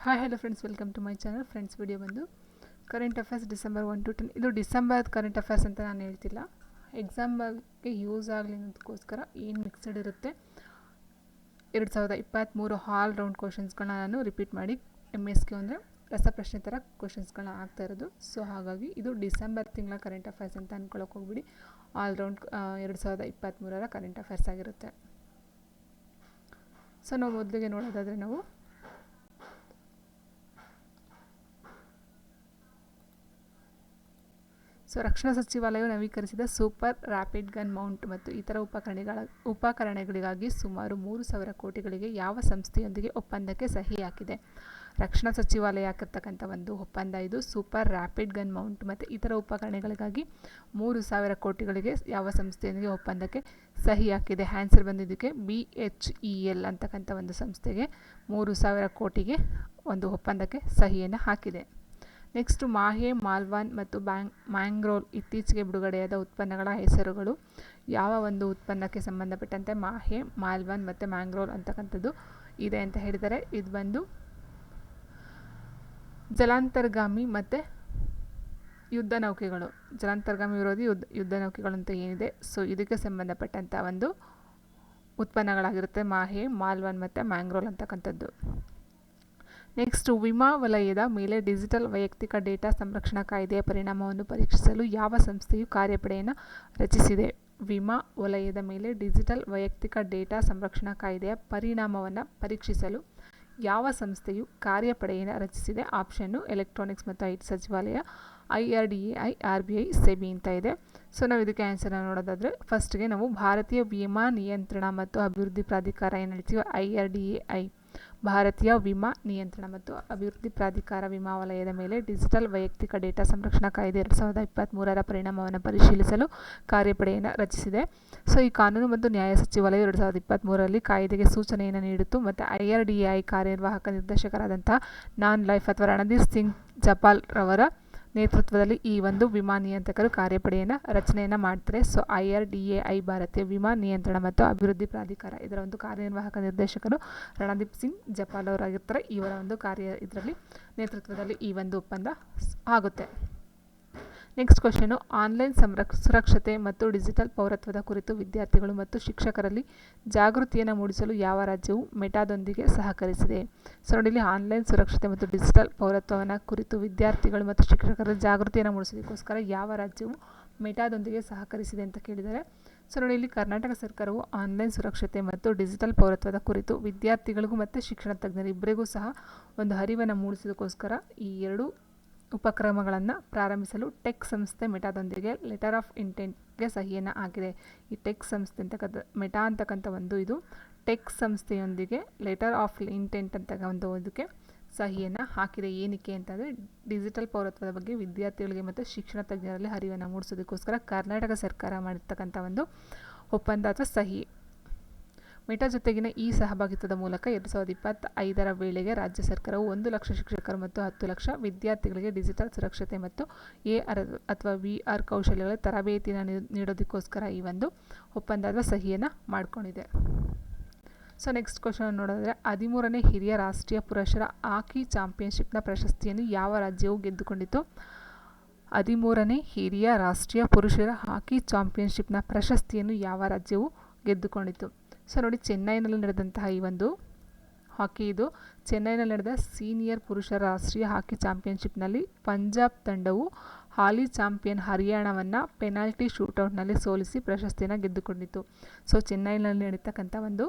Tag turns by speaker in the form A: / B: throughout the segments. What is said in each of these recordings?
A: Hi hello friends, welcome to my channel. Friends, video ಬಂದು current affairs December 1 to 10. ಇದು December current affairs ಅಂತ ನಾನು ಹೇಳ್ತಿಲ್ಲ, ಎಕ್ಸಾಮ್ಗೆ ಯೂಸ್ ಆಗಲಿ ಅನ್ನೋದಕ್ಕೋಸ್ಕರ ಏನು ಮಿಕ್ಸಡ್ ಇರುತ್ತೆ 2023 ಆಲ್ ರೌಂಡ್ ಕ್ವಶನ್ಸ್ಗಳನ್ನ ನಾನು ರಿಪೀಟ್ ಮಾಡಿ MSQ ಅಂದರೆ ರಸಪ್ರಶ್ನೆ ಥರ ಕ್ವಶನ್ಸ್ಗಳನ್ನ ಆಗ್ತಾ ಇರೋದು. ಸೊ ಹಾಗಾಗಿ ಇದು ಡಿಸೆಂಬರ್ ತಿಂಗಳ ಕರೆಂಟ್ ಅಫೇರ್ಸ್ ಅಂತ ಅಂದ್ಕೊಳ್ಳೋಕೆ ಹೋಗ್ಬಿಡಿ, ಆಲ್ ರೌಂಡ್ 2023 ಕರೆಂಟ್ ಅಫೇರ್ಸ್ ಆಗಿರುತ್ತೆ. ಸೊ ನಾವು ಮೊದಲಿಗೆ ನೋಡೋದಾದರೆ ನಾವು ರಕ್ಷಣಾ ಸಚಿವಾಲಯವು ನವೀಕರಿಸಿದ ಸೂಪರ್ ರ್ಯಾಪಿಡ್ ಗನ್ ಮೌಂಟ್ ಮತ್ತು ಇತರ ಉಪಕರಣಗಳಿಗಾಗಿ ಸುಮಾರು 3,000 ಕೋಟಿಗಳಿಗೆ ಯಾವ ಸಂಸ್ಥೆಯೊಂದಿಗೆ ಒಪ್ಪಂದಕ್ಕೆ ಸಹಿ ಹಾಕಿದೆ? ರಕ್ಷಣಾ ಸಚಿವಾಲಯ ಹಾಕಿರ್ತಕ್ಕಂಥ ಒಂದು ಒಪ್ಪಂದ ಇದು. ಸೂಪರ್ ರ್ಯಾಪಿಡ್ ಗನ್ ಮೌಂಟ್ ಮತ್ತು ಇತರ ಉಪಕರಣಗಳಿಗಾಗಿ 3,000 ಕೋಟಿಗಳಿಗೆ ಯಾವ ಸಂಸ್ಥೆಯೊಂದಿಗೆ ಒಪ್ಪಂದಕ್ಕೆ ಸಹಿ ಹಾಕಿದೆ? ಆನ್ಸರ್ ಬಂದಿದ್ದಕ್ಕೆ BHEL ಅಂತಕ್ಕಂಥ ಒಂದು ಸಂಸ್ಥೆಗೆ 3,000 ಕೋಟಿಗೆ ಒಂದು ಒಪ್ಪಂದಕ್ಕೆ ಸಹಿಯನ್ನು ಹಾಕಿದೆ. ನೆಕ್ಸ್ಟು ಮಾಹೆ, ಮಾಲ್ವಾನ್ ಮತ್ತು ಮ್ಯಾಂಗ್ರೋವ್ ಇತ್ತೀಚೆಗೆ ಬಿಡುಗಡೆಯಾದ ಉತ್ಪನ್ನಗಳ ಹೆಸರುಗಳು. ಯಾವ ಒಂದು ಉತ್ಪನ್ನಕ್ಕೆ ಸಂಬಂಧಪಟ್ಟಂತೆ ಮಾಹೆ, ಮಾಲ್ವಾನ್ ಮತ್ತು ಮ್ಯಾಂಗ್ರೋವ್ ಅಂತಕ್ಕಂಥದ್ದು ಇದೆ ಅಂತ ಹೇಳಿದರೆ, ಇದು ಬಂದು ಜಲಾಂತರ್ಗಾಮಿ ಮತ್ತು ಯುದ್ಧ ನೌಕೆಗಳು, ಜಲಾಂತರ್ಗಾಮಿ ವಿರೋಧಿ ಯುದ್ಧ ನೌಕೆಗಳು ಅಂತ ಏನಿದೆ, ಸೊ ಇದಕ್ಕೆ ಸಂಬಂಧಪಟ್ಟಂಥ ಒಂದು ಉತ್ಪನ್ನಗಳಾಗಿರುತ್ತೆ ಮಾಹೆ, ಮಾಲ್ವಾನ್ ಮತ್ತು ಮ್ಯಾಂಗ್ರೋವ್ ಅಂತಕ್ಕಂಥದ್ದು. ನೆಕ್ಸ್ಟ್, ವಿಮಾ ವಲಯದ ಮೇಲೆ ಡಿಜಿಟಲ್ ವೈಯಕ್ತಿಕ ಡೇಟಾ ಸಂರಕ್ಷಣಾ ಕಾಯ್ದೆಯ ಪರಿಣಾಮವನ್ನು ಪರೀಕ್ಷಿಸಲು ಯಾವ ಸಂಸ್ಥೆಯು ಕಾರ್ಯಪಡೆಯನ್ನು ರಚಿಸಿದೆ? ವಿಮಾ ವಲಯದ ಮೇಲೆ ಡಿಜಿಟಲ್ ವೈಯಕ್ತಿಕ ಡೇಟಾ ಸಂರಕ್ಷಣಾ ಕಾಯ್ದೆಯ ಪರಿಣಾಮವನ್ನು ಪರೀಕ್ಷಿಸಲು ಯಾವ ಸಂಸ್ಥೆಯು ಕಾರ್ಯಪಡೆಯನ್ನು ರಚಿಸಿದೆ? ಆಪ್ಷನ್ನು ಎಲೆಕ್ಟ್ರಾನಿಕ್ಸ್ ಮತ್ತು IT ಸಚಿವಾಲಯ, IRDAI, RBI, SEBI ಅಂತ ಇದೆ. ಸೊ ನಾವು ಇದಕ್ಕೆ ಆನ್ಸರ್ನ ನೋಡೋದಾದರೆ, ಫಸ್ಟ್ಗೆ ನಾವು ಭಾರತೀಯ ವಿಮಾ ನಿಯಂತ್ರಣ ಮತ್ತು ಅಭಿವೃದ್ಧಿ ಪ್ರಾಧಿಕಾರ ಏನು ಹೇಳ್ತೀವಿ, IRDAI, ಭಾರತೀಯ ವಿಮಾ ನಿಯಂತ್ರಣ ಮತ್ತು ಅಭಿವೃದ್ಧಿ ಪ್ರಾಧಿಕಾರ ವಿಮಾ ವಲಯದ ಮೇಲೆ ಡಿಜಿಟಲ್ ವೈಯಕ್ತಿಕ ಡೇಟಾ ಸಂರಕ್ಷಣಾ ಕಾಯ್ದೆ 2023 ಪರಿಣಾಮವನ್ನು ಪರಿಶೀಲಿಸಲು ಕಾರ್ಯಪಡೆಯನ್ನು ರಚಿಸಿದೆ. ಸೊ ಈ ಕಾನೂನು ಮತ್ತು ನ್ಯಾಯ ಸಚಿವಾಲಯ 2023 ಕಾಯ್ದೆಗೆ ಸೂಚನೆಯನ್ನು ನೀಡಿತು ಮತ್ತು IRDAI ಕಾರ್ಯನಿರ್ವಾಹಕ ನಿರ್ದೇಶಕರಾದಂಥ ನಾನ್ ಲೈಫ್ ಅಥವಾ ರಣದೀಪ್ ಸಿಂಗ್ ಜಪಾಲ್ ರವರ ನೇತೃತ್ವದಲ್ಲಿ ಈ ಒಂದು ವಿಮಾ ನಿಯಂತ್ರಕರು ಕಾರ್ಯಪಡೆಯನ್ನು ರಚನೆಯನ್ನು ಮಾಡ್ತಾರೆ. ಸೊ IRDAI ಭಾರತೀಯ ವಿಮಾ ನಿಯಂತ್ರಣ ಮತ್ತು ಅಭಿವೃದ್ಧಿ ಪ್ರಾಧಿಕಾರ, ಇದರ ಒಂದು ಕಾರ್ಯನಿರ್ವಾಹಕ ನಿರ್ದೇಶಕರು ರಣದೀಪ್ ಸಿಂಗ್ ಜಪಾಲ್ ಅವರಾಗಿರ್ತಾರೆ. ಇವರ ಒಂದು ಇದರಲ್ಲಿ ನೇತೃತ್ವದಲ್ಲಿ ಈ ಒಂದು ಒಪ್ಪಂದ ಆಗುತ್ತೆ. ನೆಕ್ಸ್ಟ್ ಕ್ವಶನು, ಆನ್ಲೈನ್ ಸುರಕ್ಷತೆ ಮತ್ತು ಡಿಜಿಟಲ್ ಪೌರತ್ವದ ಕುರಿತು ವಿದ್ಯಾರ್ಥಿಗಳು ಮತ್ತು ಶಿಕ್ಷಕರಲ್ಲಿ ಜಾಗೃತಿಯನ್ನು ಮೂಡಿಸಲು ಯಾವ ರಾಜ್ಯವು ಮೆಟಾದೊಂದಿಗೆ ಸಹಕರಿಸಿದೆ? ಸೊ ನೋಡಿ, ಇಲ್ಲಿ ಆನ್ಲೈನ್ ಸುರಕ್ಷತೆ ಮತ್ತು ಡಿಜಿಟಲ್ ಪೌರತ್ವವನ್ನು ಕುರಿತು ವಿದ್ಯಾರ್ಥಿಗಳು ಮತ್ತು ಶಿಕ್ಷಕರಲ್ಲಿ ಜಾಗೃತಿಯನ್ನು ಮೂಡಿಸೋದಕ್ಕೋಸ್ಕರ ಯಾವ ರಾಜ್ಯವು ಮೆಟಾದೊಂದಿಗೆ ಸಹಕರಿಸಿದೆ ಅಂತ ಕೇಳಿದರೆ, ಸೊ ನೋಡಿ, ಇಲ್ಲಿ ಕರ್ನಾಟಕ ಸರ್ಕಾರವು ಆನ್ಲೈನ್ ಸುರಕ್ಷತೆ ಮತ್ತು ಡಿಜಿಟಲ್ ಪೌರತ್ವದ ಕುರಿತು ವಿದ್ಯಾರ್ಥಿಗಳಿಗೂ ಮತ್ತು ಶಿಕ್ಷಣ ತಜ್ಞರಿಬ್ಬರಿಗೂ ಸಹ ಒಂದು ಅರಿವನ್ನು ಮೂಡಿಸೋದಕ್ಕೋಸ್ಕರ ಈ ಎರಡು ಉಪಕ್ರಮಗಳನ್ನು ಪ್ರಾರಂಭಿಸಲು ಟೆಕ್ ಸಂಸ್ಥೆ ಮೆಟಾದೊಂದಿಗೆ ಲೆಟರ್ ಆಫ್ ಇಂಟೆಂಟ್ಗೆ ಸಹಿಯನ್ನು ಹಾಕಿದೆ. ಈ ಟೆಕ್ ಸಂಸ್ಥೆ ಅಂತಕ್ಕಂಥ ಮೆಟಾ ಅಂತಕ್ಕಂಥ ಒಂದು ಇದು ಟೆಕ್ ಸಂಸ್ಥೆಯೊಂದಿಗೆ ಲೆಟರ್ ಆಫ್ ಇಂಟೆಂಟ್ ಅಂತ ಒಂದು ಇದಕ್ಕೆ ಸಹಿಯನ್ನು ಹಾಕಿದೆ. ಏನಕ್ಕೆ ಅಂತಂದರೆ, ಡಿಜಿಟಲ್ ಪೌರತ್ವದ ಬಗ್ಗೆ ವಿದ್ಯಾರ್ಥಿಗಳಿಗೆ ಮತ್ತು ಶಿಕ್ಷಣ ತಜ್ಞರಲ್ಲಿ ಅರಿವನ್ನು ಮೂಡಿಸೋದಕ್ಕೋಸ್ಕರ ಕರ್ನಾಟಕ ಸರ್ಕಾರ ಮಾಡಿರ್ತಕ್ಕಂಥ ಒಂದು ಒಪ್ಪಂದ ಅಥವಾ ಸಹಿ. ಮೆಟಾ ಜೊತೆಗಿನ ಈ ಸಹಭಾಗಿತ್ವದ ಮೂಲಕ 2025 ವೇಳೆಗೆ ರಾಜ್ಯ ಸರ್ಕಾರವು 1 ಲಕ್ಷ ಶಿಕ್ಷಕರು ಮತ್ತು 10 ಲಕ್ಷ ವಿದ್ಯಾರ್ಥಿಗಳಿಗೆ ಡಿಜಿಟಲ್ ಸುರಕ್ಷತೆ ಮತ್ತು AR ಅಥವಾ VR ಕೌಶಲ್ಯಗಳ ತರಬೇತಿಯನ್ನು ನೀಡೋದಕ್ಕೋಸ್ಕರ ಈ ಒಂದು ಒಪ್ಪಂದದ ಸಹಿಯನ್ನು ಮಾಡಿಕೊಂಡಿದೆ. ಸೊ ನೆಕ್ಸ್ಟ್ ಕ್ವಶನ್ ನೋಡೋದಾದರೆ, 13ನೇ ಹಿರಿಯ ರಾಷ್ಟ್ರೀಯ ಪುರುಷರ ಹಾಕಿ ಚಾಂಪಿಯನ್ಶಿಪ್ನ ಪ್ರಶಸ್ತಿಯನ್ನು ಯಾವ ರಾಜ್ಯವು ಗೆದ್ದುಕೊಂಡಿತು? 13ನೇ ಹಿರಿಯ ರಾಷ್ಟ್ರೀಯ ಪುರುಷರ ಹಾಕಿ ಚಾಂಪಿಯನ್ಶಿಪ್ನ ಪ್ರಶಸ್ತಿಯನ್ನು ಯಾವ ರಾಜ್ಯವು ಗೆದ್ದುಕೊಂಡಿತು? ಸೊ ನೋಡಿ, ಚೆನ್ನೈನಲ್ಲಿ ನಡೆದಂತಹ ಈ ಒಂದು ಹಾಕಿ, ಇದು ಚೆನ್ನೈನಲ್ಲಿ ನಡೆದ ಸೀನಿಯರ್ ಪುರುಷರ ರಾಷ್ಟ್ರೀಯ ಹಾಕಿ ಚಾಂಪಿಯನ್ಶಿಪ್ನಲ್ಲಿ ಪಂಜಾಬ್ ತಂಡವು ಹಾಲಿ ಚಾಂಪಿಯನ್ ಹರಿಯಾಣವನ್ನು ಪೆನಾಲ್ಟಿ ಶೂಟೌಟ್ನಲ್ಲಿ ಸೋಲಿಸಿ ಪ್ರಶಸ್ತಿಯನ್ನು ಗೆದ್ದುಕೊಂಡಿತು. ಸೊ ಚೆನ್ನೈನಲ್ಲಿ ನಡೀತಕ್ಕಂಥ ಒಂದು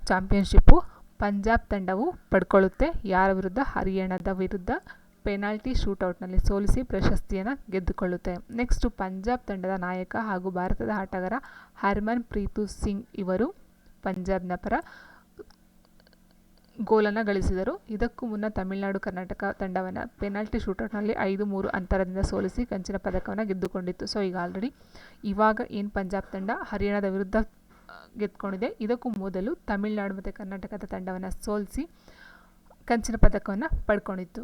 A: ಚಾಂಪಿಯನ್ಶಿಪ್ಪು ಪಂಜಾಬ್ ತಂಡವು ಪಡ್ಕೊಳ್ಳುತ್ತೆ. ಯಾರ ವಿರುದ್ಧ? ಹರಿಯಾಣದ ವಿರುದ್ಧ ಪೆನಾಲ್ಟಿ ಶೂಟೌಟ್ನಲ್ಲಿ ಸೋಲಿಸಿ ಪ್ರಶಸ್ತಿಯನ್ನು ಗೆದ್ದುಕೊಳ್ಳುತ್ತೆ. ನೆಕ್ಸ್ಟು, ಪಂಜಾಬ್ ತಂಡದ ನಾಯಕ ಹಾಗೂ ಭಾರತದ ಆಟಗಾರ ಹರ್ಮನ್ ಪ್ರೀತ್ ಸಿಂಗ್ ಇವರು ಪಂಜಾಬ್ನ ಪರ ಗೋಲನ್ನು ಗಳಿಸಿದರು. ಇದಕ್ಕೂ ಮುನ್ನ ತಮಿಳುನಾಡು ಕರ್ನಾಟಕ ತಂಡವನ್ನು ಪೆನಾಲ್ಟಿ ಶೂಟೌಟ್ನಲ್ಲಿ 5-3 ಅಂತರದಿಂದ ಸೋಲಿಸಿ ಕಂಚಿನ ಪದಕವನ್ನು ಗೆದ್ದುಕೊಂಡಿತ್ತು. ಸೊ ಈಗ ಆಲ್ರೆಡಿ ಇವಾಗ ಏನು ಪಂಜಾಬ್ ತಂಡ ಹರಿಯಾಣದ ವಿರುದ್ಧ ಗೆದ್ದುಕೊಂಡಿದೆ, ಇದಕ್ಕೂ ಮೊದಲು ತಮಿಳುನಾಡು ಮತ್ತು ಕರ್ನಾಟಕದ ತಂಡವನ್ನು ಸೋಲಿಸಿ ಕಂಚಿನ ಪದಕವನ್ನು ಪಡ್ಕೊಂಡಿತ್ತು.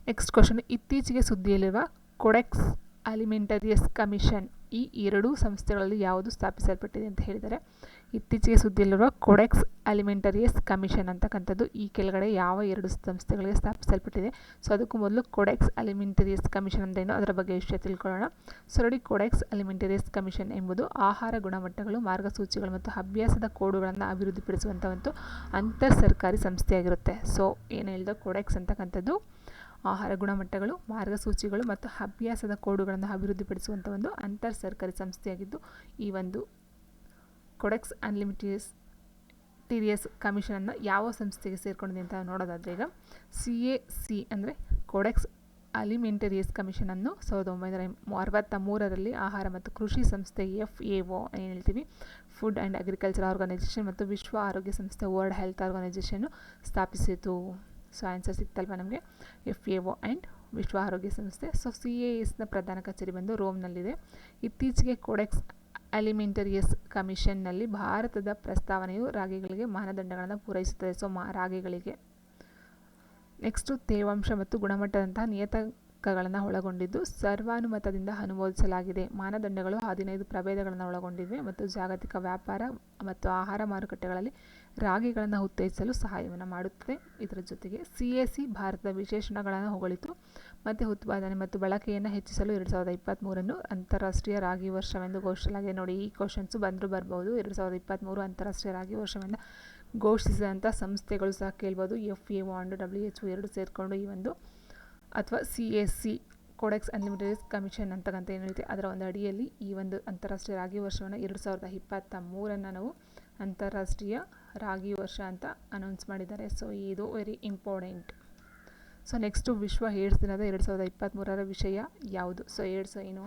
A: ನೆಕ್ಸ್ಟ್ ಕ್ವಶನ್, ಇತ್ತೀಚೆಗೆ ಸುದ್ದಿಯಲ್ಲಿರುವ ಕೊಡೆಕ್ಸ್ ಅಲಿಮೆಂಟರಿಯಸ್ ಕಮಿಷನ್ ಈ ಎರಡೂ ಸಂಸ್ಥೆಗಳಲ್ಲಿ ಯಾವುದು ಸ್ಥಾಪಿಸಲ್ಪಟ್ಟಿದೆ ಅಂತ ಹೇಳಿದರೆ ಇತ್ತೀಚೆಗೆ ಸುದ್ದಿಯಲ್ಲಿರುವ ಕೋಡೆಕ್ಸ್ ಅಲಿಮೆಂಟರಿಯಸ್ ಕಮಿಷನ್ ಅಂತಕ್ಕಂಥದ್ದು ಈ ಕೆಳಗಡೆ ಯಾವ ಎರಡು ಸಂಸ್ಥೆಗಳಿಗೆ ಸ್ಥಾಪಿಸಲ್ಪಟ್ಟಿದೆ. ಸೊ ಅದಕ್ಕೂ ಮೊದಲು ಕೋಡೆಕ್ಸ್ ಅಲಿಮೆಂಟರಿಯಸ್ ಕಮಿಷನ್ ಅಂದ್ರೇನು ಅದರ ಬಗ್ಗೆ ವಿಷಯ ತಿಳ್ಕೊಳ್ಳೋಣ. ಸೊ ನೋಡಿ, ಕೋಡೆಕ್ಸ್ ಅಲಿಮೆಂಟರಿಯಸ್ ಕಮಿಷನ್ ಎಂಬುದು ಆಹಾರ ಗುಣಮಟ್ಟಗಳು, ಮಾರ್ಗಸೂಚಿಗಳು ಮತ್ತು ಅಭ್ಯಾಸದ ಕೋಡುಗಳನ್ನು ಅಭಿವೃದ್ಧಿಪಡಿಸುವಂಥ ಒಂದು ಅಂತರ್ ಸರ್ಕಾರಿ ಸಂಸ್ಥೆಯಾಗಿರುತ್ತೆ. ಸೊ ಏನು ಹೇಳಿದ ಕೋಡೆಕ್ಸ್ ಅಂತಕ್ಕಂಥದ್ದು ಆಹಾರ ಗುಣಮಟ್ಟಗಳು, ಮಾರ್ಗಸೂಚಿಗಳು ಮತ್ತು ಅಭ್ಯಾಸದ ಕೋಡುಗಳನ್ನು ಅಭಿವೃದ್ಧಿಪಡಿಸುವಂಥ ಒಂದು ಅಂತರ್ ಸರ್ಕಾರಿ ಸಂಸ್ಥೆಯಾಗಿದ್ದು, ಈ ಒಂದು ಕೋಡೆಕ್ಸ್ ಅಲಿಮೆಂಟರಿಯಸ್ ಕಮಿಷನನ್ನು ಯಾವ ಸಂಸ್ಥೆಗೆ ಸೇರಿಕೊಂಡಿದೆ ಅಂತ ನೋಡೋದಾದರೆ ಈಗ CAC ಅಂದರೆ ಕೋಡೆಕ್ಸ್ ಅಲಿಮೆಂಟರಿಯಸ್ ಕಮಿಷನನ್ನು 1963ರಲ್ಲಿ ಆಹಾರ ಮತ್ತು ಕೃಷಿ ಸಂಸ್ಥೆ FAO ಏನು ಹೇಳ್ತೀವಿ, ಫುಡ್ ಆ್ಯಂಡ್ ಅಗ್ರಿಕಲ್ಚರ್ ಆರ್ಗನೈಸೇಷನ್ ಮತ್ತು ವಿಶ್ವ ಆರೋಗ್ಯ ಸಂಸ್ಥೆ ವರ್ಲ್ಡ್ ಹೆಲ್ತ್ ಆರ್ಗನೈಸೇಷನ್ನು ಸ್ಥಾಪಿಸಿತು. ಸೊ ಆನ್ಸರ್ ಸಿಗ್ತಲ್ವ ನಮಗೆ, FAO ಆ್ಯಂಡ್ ವಿಶ್ವ ಆರೋಗ್ಯ ಸಂಸ್ಥೆ. ಸೊ CASನ ಪ್ರಧಾನ ಕಚೇರಿ ಬಂದು ರೋಮ್ನಲ್ಲಿದೆ. ಇತ್ತೀಚೆಗೆ ಕೋಡೆಕ್ಸ್ ಅಲಿಮೆಂಟರಿಯಸ್ ಕಮಿಷನ್ನಲ್ಲಿ ಭಾರತದ ಪ್ರಸ್ತಾವನೆಯು ರಾಗಿಗಳಿಗೆ ಮಾನದಂಡಗಳನ್ನು ಪೂರೈಸುತ್ತದೆ. ಸೊ ರಾಗಿಗಳಿಗೆ ನೆಕ್ಸ್ಟು ತೇವಾಂಶ ಮತ್ತು ಗುಣಮಟ್ಟದಂತಹ ನಿಯತಾಂಕಗಳನ್ನು ಒಳಗೊಂಡಿದ್ದು ಸರ್ವಾನುಮತದಿಂದ ಅನುಮೋದಿಸಲಾಗಿದೆ. ಮಾನದಂಡಗಳು 15 ಪ್ರಭೇದಗಳನ್ನು ಒಳಗೊಂಡಿವೆ ಮತ್ತು ಜಾಗತಿಕ ವ್ಯಾಪಾರ ಮತ್ತು ಆಹಾರ ಮಾರುಕಟ್ಟೆಗಳಲ್ಲಿ ರಾಗಿಗಳನ್ನು ಉತ್ತೇಜಿಸಲು ಸಹಾಯವನ್ನು ಮಾಡುತ್ತದೆ. ಇದರ ಜೊತೆಗೆ CAC ಭಾರತದ ವಿಶೇಷಣಗಳನ್ನು ಹೊಗಳಿತು ಮತ್ತು ಉತ್ಪಾದನೆ ಮತ್ತು ಬಳಕೆಯನ್ನು ಹೆಚ್ಚಿಸಲು 2023 ಅಂತಾರಾಷ್ಟ್ರೀಯ ರಾಗಿ ವರ್ಷವೆಂದು ಘೋಷಿಸಲಾಗಿದೆ. ನೋಡಿ, ಈ ಕ್ವಶನ್ಸು ಬರ್ಬೋದು. 2023 ಅಂತಾರಾಷ್ಟ್ರೀಯ ರಾಗಿ ವರ್ಷವೆಂದು ಘೋಷಿಸಿದಂಥ ಸಂಸ್ಥೆಗಳು ಸಹ ಕೇಳ್ಬೋದು. FAO ಆ್ಯಂಡ್ WHO ಎರಡು ಸೇರಿಕೊಂಡು ಈ ಒಂದು ಅಥವಾ CAC ಕೋಡೆಕ್ಸ್ ಅಲಿಮೆಂಟರಿಯಸ್ ಕಮಿಷನ್ ಅಂತಕ್ಕಂಥ ಏನು ಹೇಳ್ತೀವಿ ಅದರ ಒಂದು ಅಡಿಯಲ್ಲಿ ಈ ಒಂದು ಅಂತಾರಾಷ್ಟ್ರೀಯ ರಾಗಿ ವರ್ಷವನ್ನು 2023 ನಾವು ಅಂತಾರಾಷ್ಟ್ರೀಯ ರಾಗಿ ವರ್ಷ ಅಂತ ಅನೌನ್ಸ್ ಮಾಡಿದ್ದಾರೆ. ಸೊ ಇದು ವೆರಿ ಇಂಪಾರ್ಟೆಂಟ್. ಸೊ ನೆಕ್ಸ್ಟು ವಿಶ್ವ ಏಡ್ಸ್ ದಿನದ 2023 ವಿಷಯ ಯಾವುದು? ಸೊ ಏಡ್ಸ್ ಏನು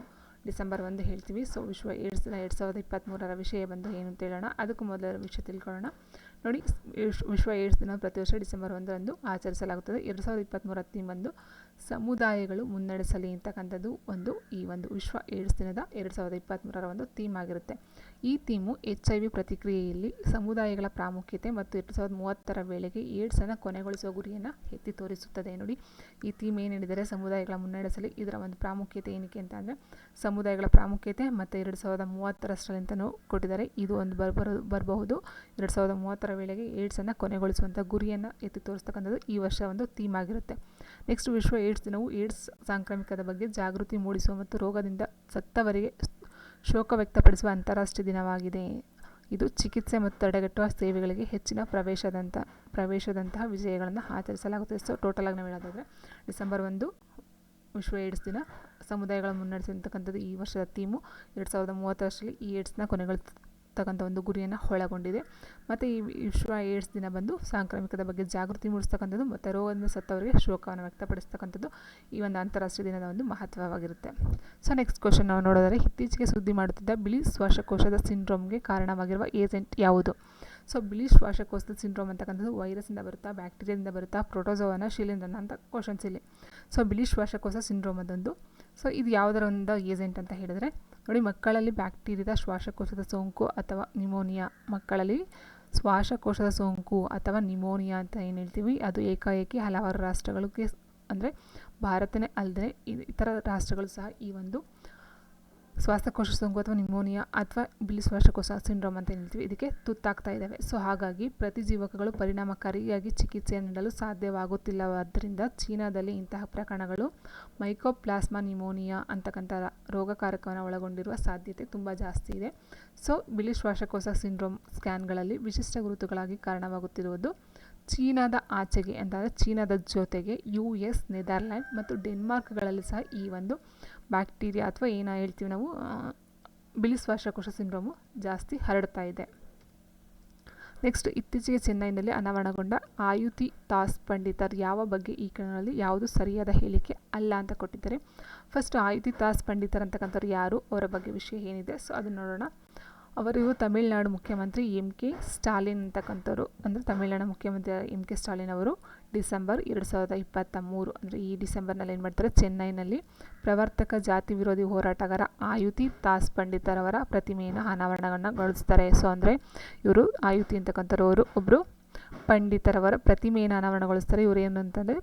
A: ಡಿಸೆಂಬರ್ 1 ಹೇಳ್ತೀವಿ. ಸೊ ವಿಶ್ವ ಏಡ್ಸ್ ದಿನ 2023 ವಿಷಯ ಬಂದು ಏನು ಅಂತ ಹೇಳೋಣ. ಅದಕ್ಕೂ ಮೊದಲ ವಿಷಯ ತಿಳ್ಕೊಳ್ಳೋಣ. ನೋಡಿ, ವಿಶ್ವ ಏಡ್ಸ್ ದಿನ ಪ್ರತಿ ವರ್ಷ ಡಿಸೆಂಬರ್ 1 ಆಚರಿಸಲಾಗುತ್ತದೆ. 2023 ಥೀಮ್ ಬಂದು ಸಮುದಾಯಗಳು ಮುನ್ನಡೆಸಲಿ ಅಂತಕ್ಕಂಥದ್ದು ಈ ಒಂದು ವಿಶ್ವ ಏಡ್ಸ್ ದಿನದ 2023 ಒಂದು ಥೀಮ್ ಆಗಿರುತ್ತೆ. ಈ ಥೀಮು HIV ಪ್ರತಿಕ್ರಿಯೆಯಲ್ಲಿ ಸಮುದಾಯಗಳ ಪ್ರಾಮುಖ್ಯತೆ ಮತ್ತು 2030 ವೇಳೆಗೆ ಏಡ್ಸನ್ನು ಕೊನೆಗೊಳಿಸುವ ಗುರಿಯನ್ನು ಎತ್ತಿ ತೋರಿಸುತ್ತದೆ. ನೋಡಿ, ಈ ಥೀಮ್ ಏನು ಹೇಳಿದರೆ ಸಮುದಾಯಗಳ ಮುನ್ನಡೆಸಲಿ. ಇದರ ಒಂದು ಪ್ರಾಮುಖ್ಯತೆ ಏನಕ್ಕೆ ಅಂತ ಅಂದರೆ ಸಮುದಾಯಗಳ ಪ್ರಾಮುಖ್ಯತೆ ಮತ್ತು 2030 ಅಂತಲೂ ಕೊಟ್ಟಿದ್ದಾರೆ. ಇದು ಒಂದು ಬರಬಹುದು. 2030 ವೇಳೆಗೆ ಏಡ್ಸನ್ನು ಕೊನೆಗೊಳಿಸುವಂಥ ಗುರಿಯನ್ನು ಎತ್ತಿ ತೋರಿಸ್ತಕ್ಕಂಥದ್ದು ಈ ವರ್ಷ ಒಂದು ಥೀಮ್ ಆಗಿರುತ್ತೆ. ನೆಕ್ಸ್ಟ್, ವಿಶ್ವ ಏಡ್ಸ್ ದಿನವು ಏಡ್ಸ್ ಸಾಂಕ್ರಾಮಿಕದ ಬಗ್ಗೆ ಜಾಗೃತಿ ಮೂಡಿಸುವ ಮತ್ತು ರೋಗದಿಂದ ಸತ್ತವರಿಗೆ ಶೋಕ ವ್ಯಕ್ತಪಡಿಸುವ ಅಂತಾರಾಷ್ಟ್ರೀಯ ದಿನವಾಗಿದೆ. ಇದು ಚಿಕಿತ್ಸೆ ಮತ್ತು ತಡೆಗಟ್ಟುವ ಸೇವೆಗಳಿಗೆ ಹೆಚ್ಚಿನ ಪ್ರವೇಶದಂತಹ ವಿಜಯಗಳನ್ನು ಆಚರಿಸಲಾಗುತ್ತದೆ. ಸೊ ಟೋಟಲಾಗಿ ನಾವು ಹೇಳೋದಾದರೆ ಡಿಸೆಂಬರ್ 1 ವಿಶ್ವ ಏಡ್ಸ್ ದಿನ, ಸಮುದಾಯಗಳ ಮುನ್ನಡೆಸಿರ್ತಕ್ಕಂಥದ್ದು ಈ ವರ್ಷದ ಥೀಮು. 2030 ಈ ಏಡ್ಸ್ನ ಕೊನೆಗೊಳಿಸ್ತಕ್ಕಂಥ ಒಂದು ಗುರಿಯನ್ನು ಒಳಗೊಂಡಿದೆ. ಮತ್ತು ಈ ವಿಶ್ವ ಏಡ್ಸ್ ದಿನ ಬಂದು ಸಾಂಕ್ರಾಮಿಕದ ಬಗ್ಗೆ ಜಾಗೃತಿ ಮೂಡಿಸ್ತಕ್ಕಂಥದ್ದು ಮತ್ತು ರೋಗದಿಂದ ಸತ್ತವರಿಗೆ ಶೋಕವನ್ನು ವ್ಯಕ್ತಪಡಿಸ್ತಕ್ಕಂಥದ್ದು ಈ ಒಂದು ಅಂತಾರಾಷ್ಟ್ರೀಯ ದಿನದ ಒಂದು ಮಹತ್ವವಾಗಿರುತ್ತೆ. ಸೊ ನೆಕ್ಸ್ಟ್ ಕ್ವಶನ್ ನಾವು ನೋಡೋದಾದರೆ ಇತ್ತೀಚೆಗೆ ಸುದ್ದಿ ಮಾಡುತ್ತಿದ್ದ ಬಿಳಿ ಶ್ವಾಸಕೋಶದ ಸಿಂಡ್ರೋಮ್ಗೆ ಕಾರಣವಾಗಿರುವ ಏಜೆಂಟ್ ಯಾವುದು? ಸೊ ಬಿಳಿ ಶ್ವಾಸಕೋಶದ ಸಿಂಡ್ರೋಮ್ ಅಂತಕ್ಕಂಥದ್ದು ವೈರಸ್ಸಿಂದ ಬರುತ್ತಾ, ಬ್ಯಾಕ್ಟೀರಿಯಾದಿಂದ ಬರುತ್ತಾ, ಪ್ರೋಟೋಜೋವನ, ಶಿಲೀಂಧ್ರನ ಅಂತ ಕ್ವಶನ್ಸ್ ಇಲ್ಲಿ. ಸೊ ಬಿಳಿ ಶ್ವಾಸಕೋಶ ಸಿಂಡ್ರೋಮ್ ಅದೊಂದು. ಸೊ ಇದು ಯಾವುದರ ಒಂದು ಏಜೆಂಟ್ ಅಂತ ಹೇಳಿದರೆ ನೋಡಿ, ಮಕ್ಕಳಲ್ಲಿ ಬ್ಯಾಕ್ಟೀರಿಯಾದ ಶ್ವಾಸಕೋಶದ ಸೋಂಕು ಅಥವಾ ನಿಮೋನಿಯಾ, ಮಕ್ಕಳಲ್ಲಿ ಶ್ವಾಸಕೋಶದ ಸೋಂಕು ಅಥವಾ ನಿಮೋನಿಯಾ ಅಂತ ಏನು ಹೇಳ್ತೀವಿ ಅದು ಏಕಾಏಕಿ ಹಲವಾರು ರಾಷ್ಟ್ರಗಳಿಗೆ ಅಂದರೆ ಭಾರತನೇ ಅಲ್ಲದೆ ಇತರ ರಾಷ್ಟ್ರಗಳು ಸಹ ಈ ಒಂದು ಶ್ವಾಸಕೋಶ ಸೋಂಕು ಅಥವಾ ನಿಮೋನಿಯಾ ಅಥವಾ ಬಿಳಿ ಶ್ವಾಸಕೋಶ ಸಿಂಡ್ರೋಮ್ ಅಂತ ಏನು ಹೇಳ್ತೀವಿ ಇದಕ್ಕೆ ತುತ್ತಾಗ್ತಾ ಇದ್ದಾವೆ. ಸೊ ಹಾಗಾಗಿ ಪ್ರತಿಜೀವಕಗಳು ಪರಿಣಾಮಕಾರಿಯಾಗಿ ಚಿಕಿತ್ಸೆಯನ್ನು ನೀಡಲು ಸಾಧ್ಯವಾಗುತ್ತಿಲ್ಲವಾದ್ದರಿಂದ ಚೀನಾದಲ್ಲಿ ಇಂತಹ ಪ್ರಕರಣಗಳು ಮೈಕೋಪ್ಲಾಸ್ಮಾ ನಿಮೋನಿಯಾ ಅಂತಕ್ಕಂಥ ರೋಗಕಾರಕವನ್ನು ಒಳಗೊಂಡಿರುವ ಸಾಧ್ಯತೆ ತುಂಬ ಜಾಸ್ತಿ ಇದೆ. ಸೊ ಬಿಳಿ ಶ್ವಾಸಕೋಶ ಸಿಂಡ್ರೋಮ್ ಸ್ಕ್ಯಾನ್ಗಳಲ್ಲಿ ವಿಶಿಷ್ಟ ಗುರುತುಗಳಾಗಿ ಕಾರಣವಾಗುತ್ತಿರುವುದು ಚೀನಾದ ಆಚೆಗೆ ಅಂತಂದರೆ ಚೀನಾದ ಜೊತೆಗೆ US, ನೆದರ್ಲ್ಯಾಂಡ್ ಮತ್ತು ಡೆನ್ಮಾರ್ಕ್ಗಳಲ್ಲಿ ಸಹ ಈ ಒಂದು ಬ್ಯಾಕ್ಟೀರಿಯಾ ಅಥವಾ ಏನು ಹೇಳ್ತೀವಿ ನಾವು ಬಿಳಿ ಶ್ವಾಸಕೋಶ ಸಿಂಡ್ರೋಮು ಜಾಸ್ತಿ ಹರಡ್ತಾ ಇದೆ. ನೆಕ್ಸ್ಟ್, ಇತ್ತೀಚೆಗೆ ಚೆನ್ನೈನಲ್ಲಿ ಅನಾವರಣಗೊಂಡ ಆಯುತಿ ದಾಸ್ ಪಂಡಿತರ್ ಯಾವ ಬಗ್ಗೆ ಈ ಕಣದಲ್ಲಿ ಯಾವುದು ಸರಿಯಾದ ಹೇಳಿಕೆ ಅಲ್ಲ ಅಂತ ಕೊಟ್ಟಿದ್ದಾರೆ. ಫಸ್ಟ್ ಆಯುತಿ ದಾಸ್ ಪಂಡಿತರ್ ಅಂತಕ್ಕಂಥವ್ರು ಯಾರು, ಅವರ ಬಗ್ಗೆ ವಿಷಯ ಏನಿದೆ ಸೊ ಅದನ್ನು ನೋಡೋಣ. ಅವರು ತಮಿಳುನಾಡು ಮುಖ್ಯಮಂತ್ರಿ MK ಸ್ಟಾಲಿನ್ ಅಂತಕ್ಕಂಥವ್ರು, ಅಂದರೆ ತಮಿಳುನಾಡು ಮುಖ್ಯಮಂತ್ರಿ MK ಸ್ಟಾಲಿನ್ ಅವರು ಡಿಸೆಂಬರ್ 2023 ಅಂದರೆ ಈ ಡಿಸೆಂಬರ್ನಲ್ಲಿ ಏನು ಮಾಡ್ತಾರೆ, ಚೆನ್ನೈನಲ್ಲಿ ಪ್ರವರ್ತಕ ಜಾತಿ ವಿರೋಧಿ ಹೋರಾಟಗಾರ ಆಯುತಿ ದಾಸ್ ಪಂಡಿತರ್ ಅವರ ಪ್ರತಿಮೆಯನ್ನು ಅನಾವರಣಗೊಳಿಸ್ತಾರೆ. ಸೊ ಅಂದರೆ ಇವರು ಆಯುತಿ ಅಂತಕ್ಕಂಥವ್ರು ಒಬ್ಬರು ಪಂಡಿತರವರ ಪ್ರತಿಮೆಯನ್ನು ಅನಾವರಣಗೊಳಿಸ್ತಾರೆ. ಇವರು ಏನಂತಂದರೆ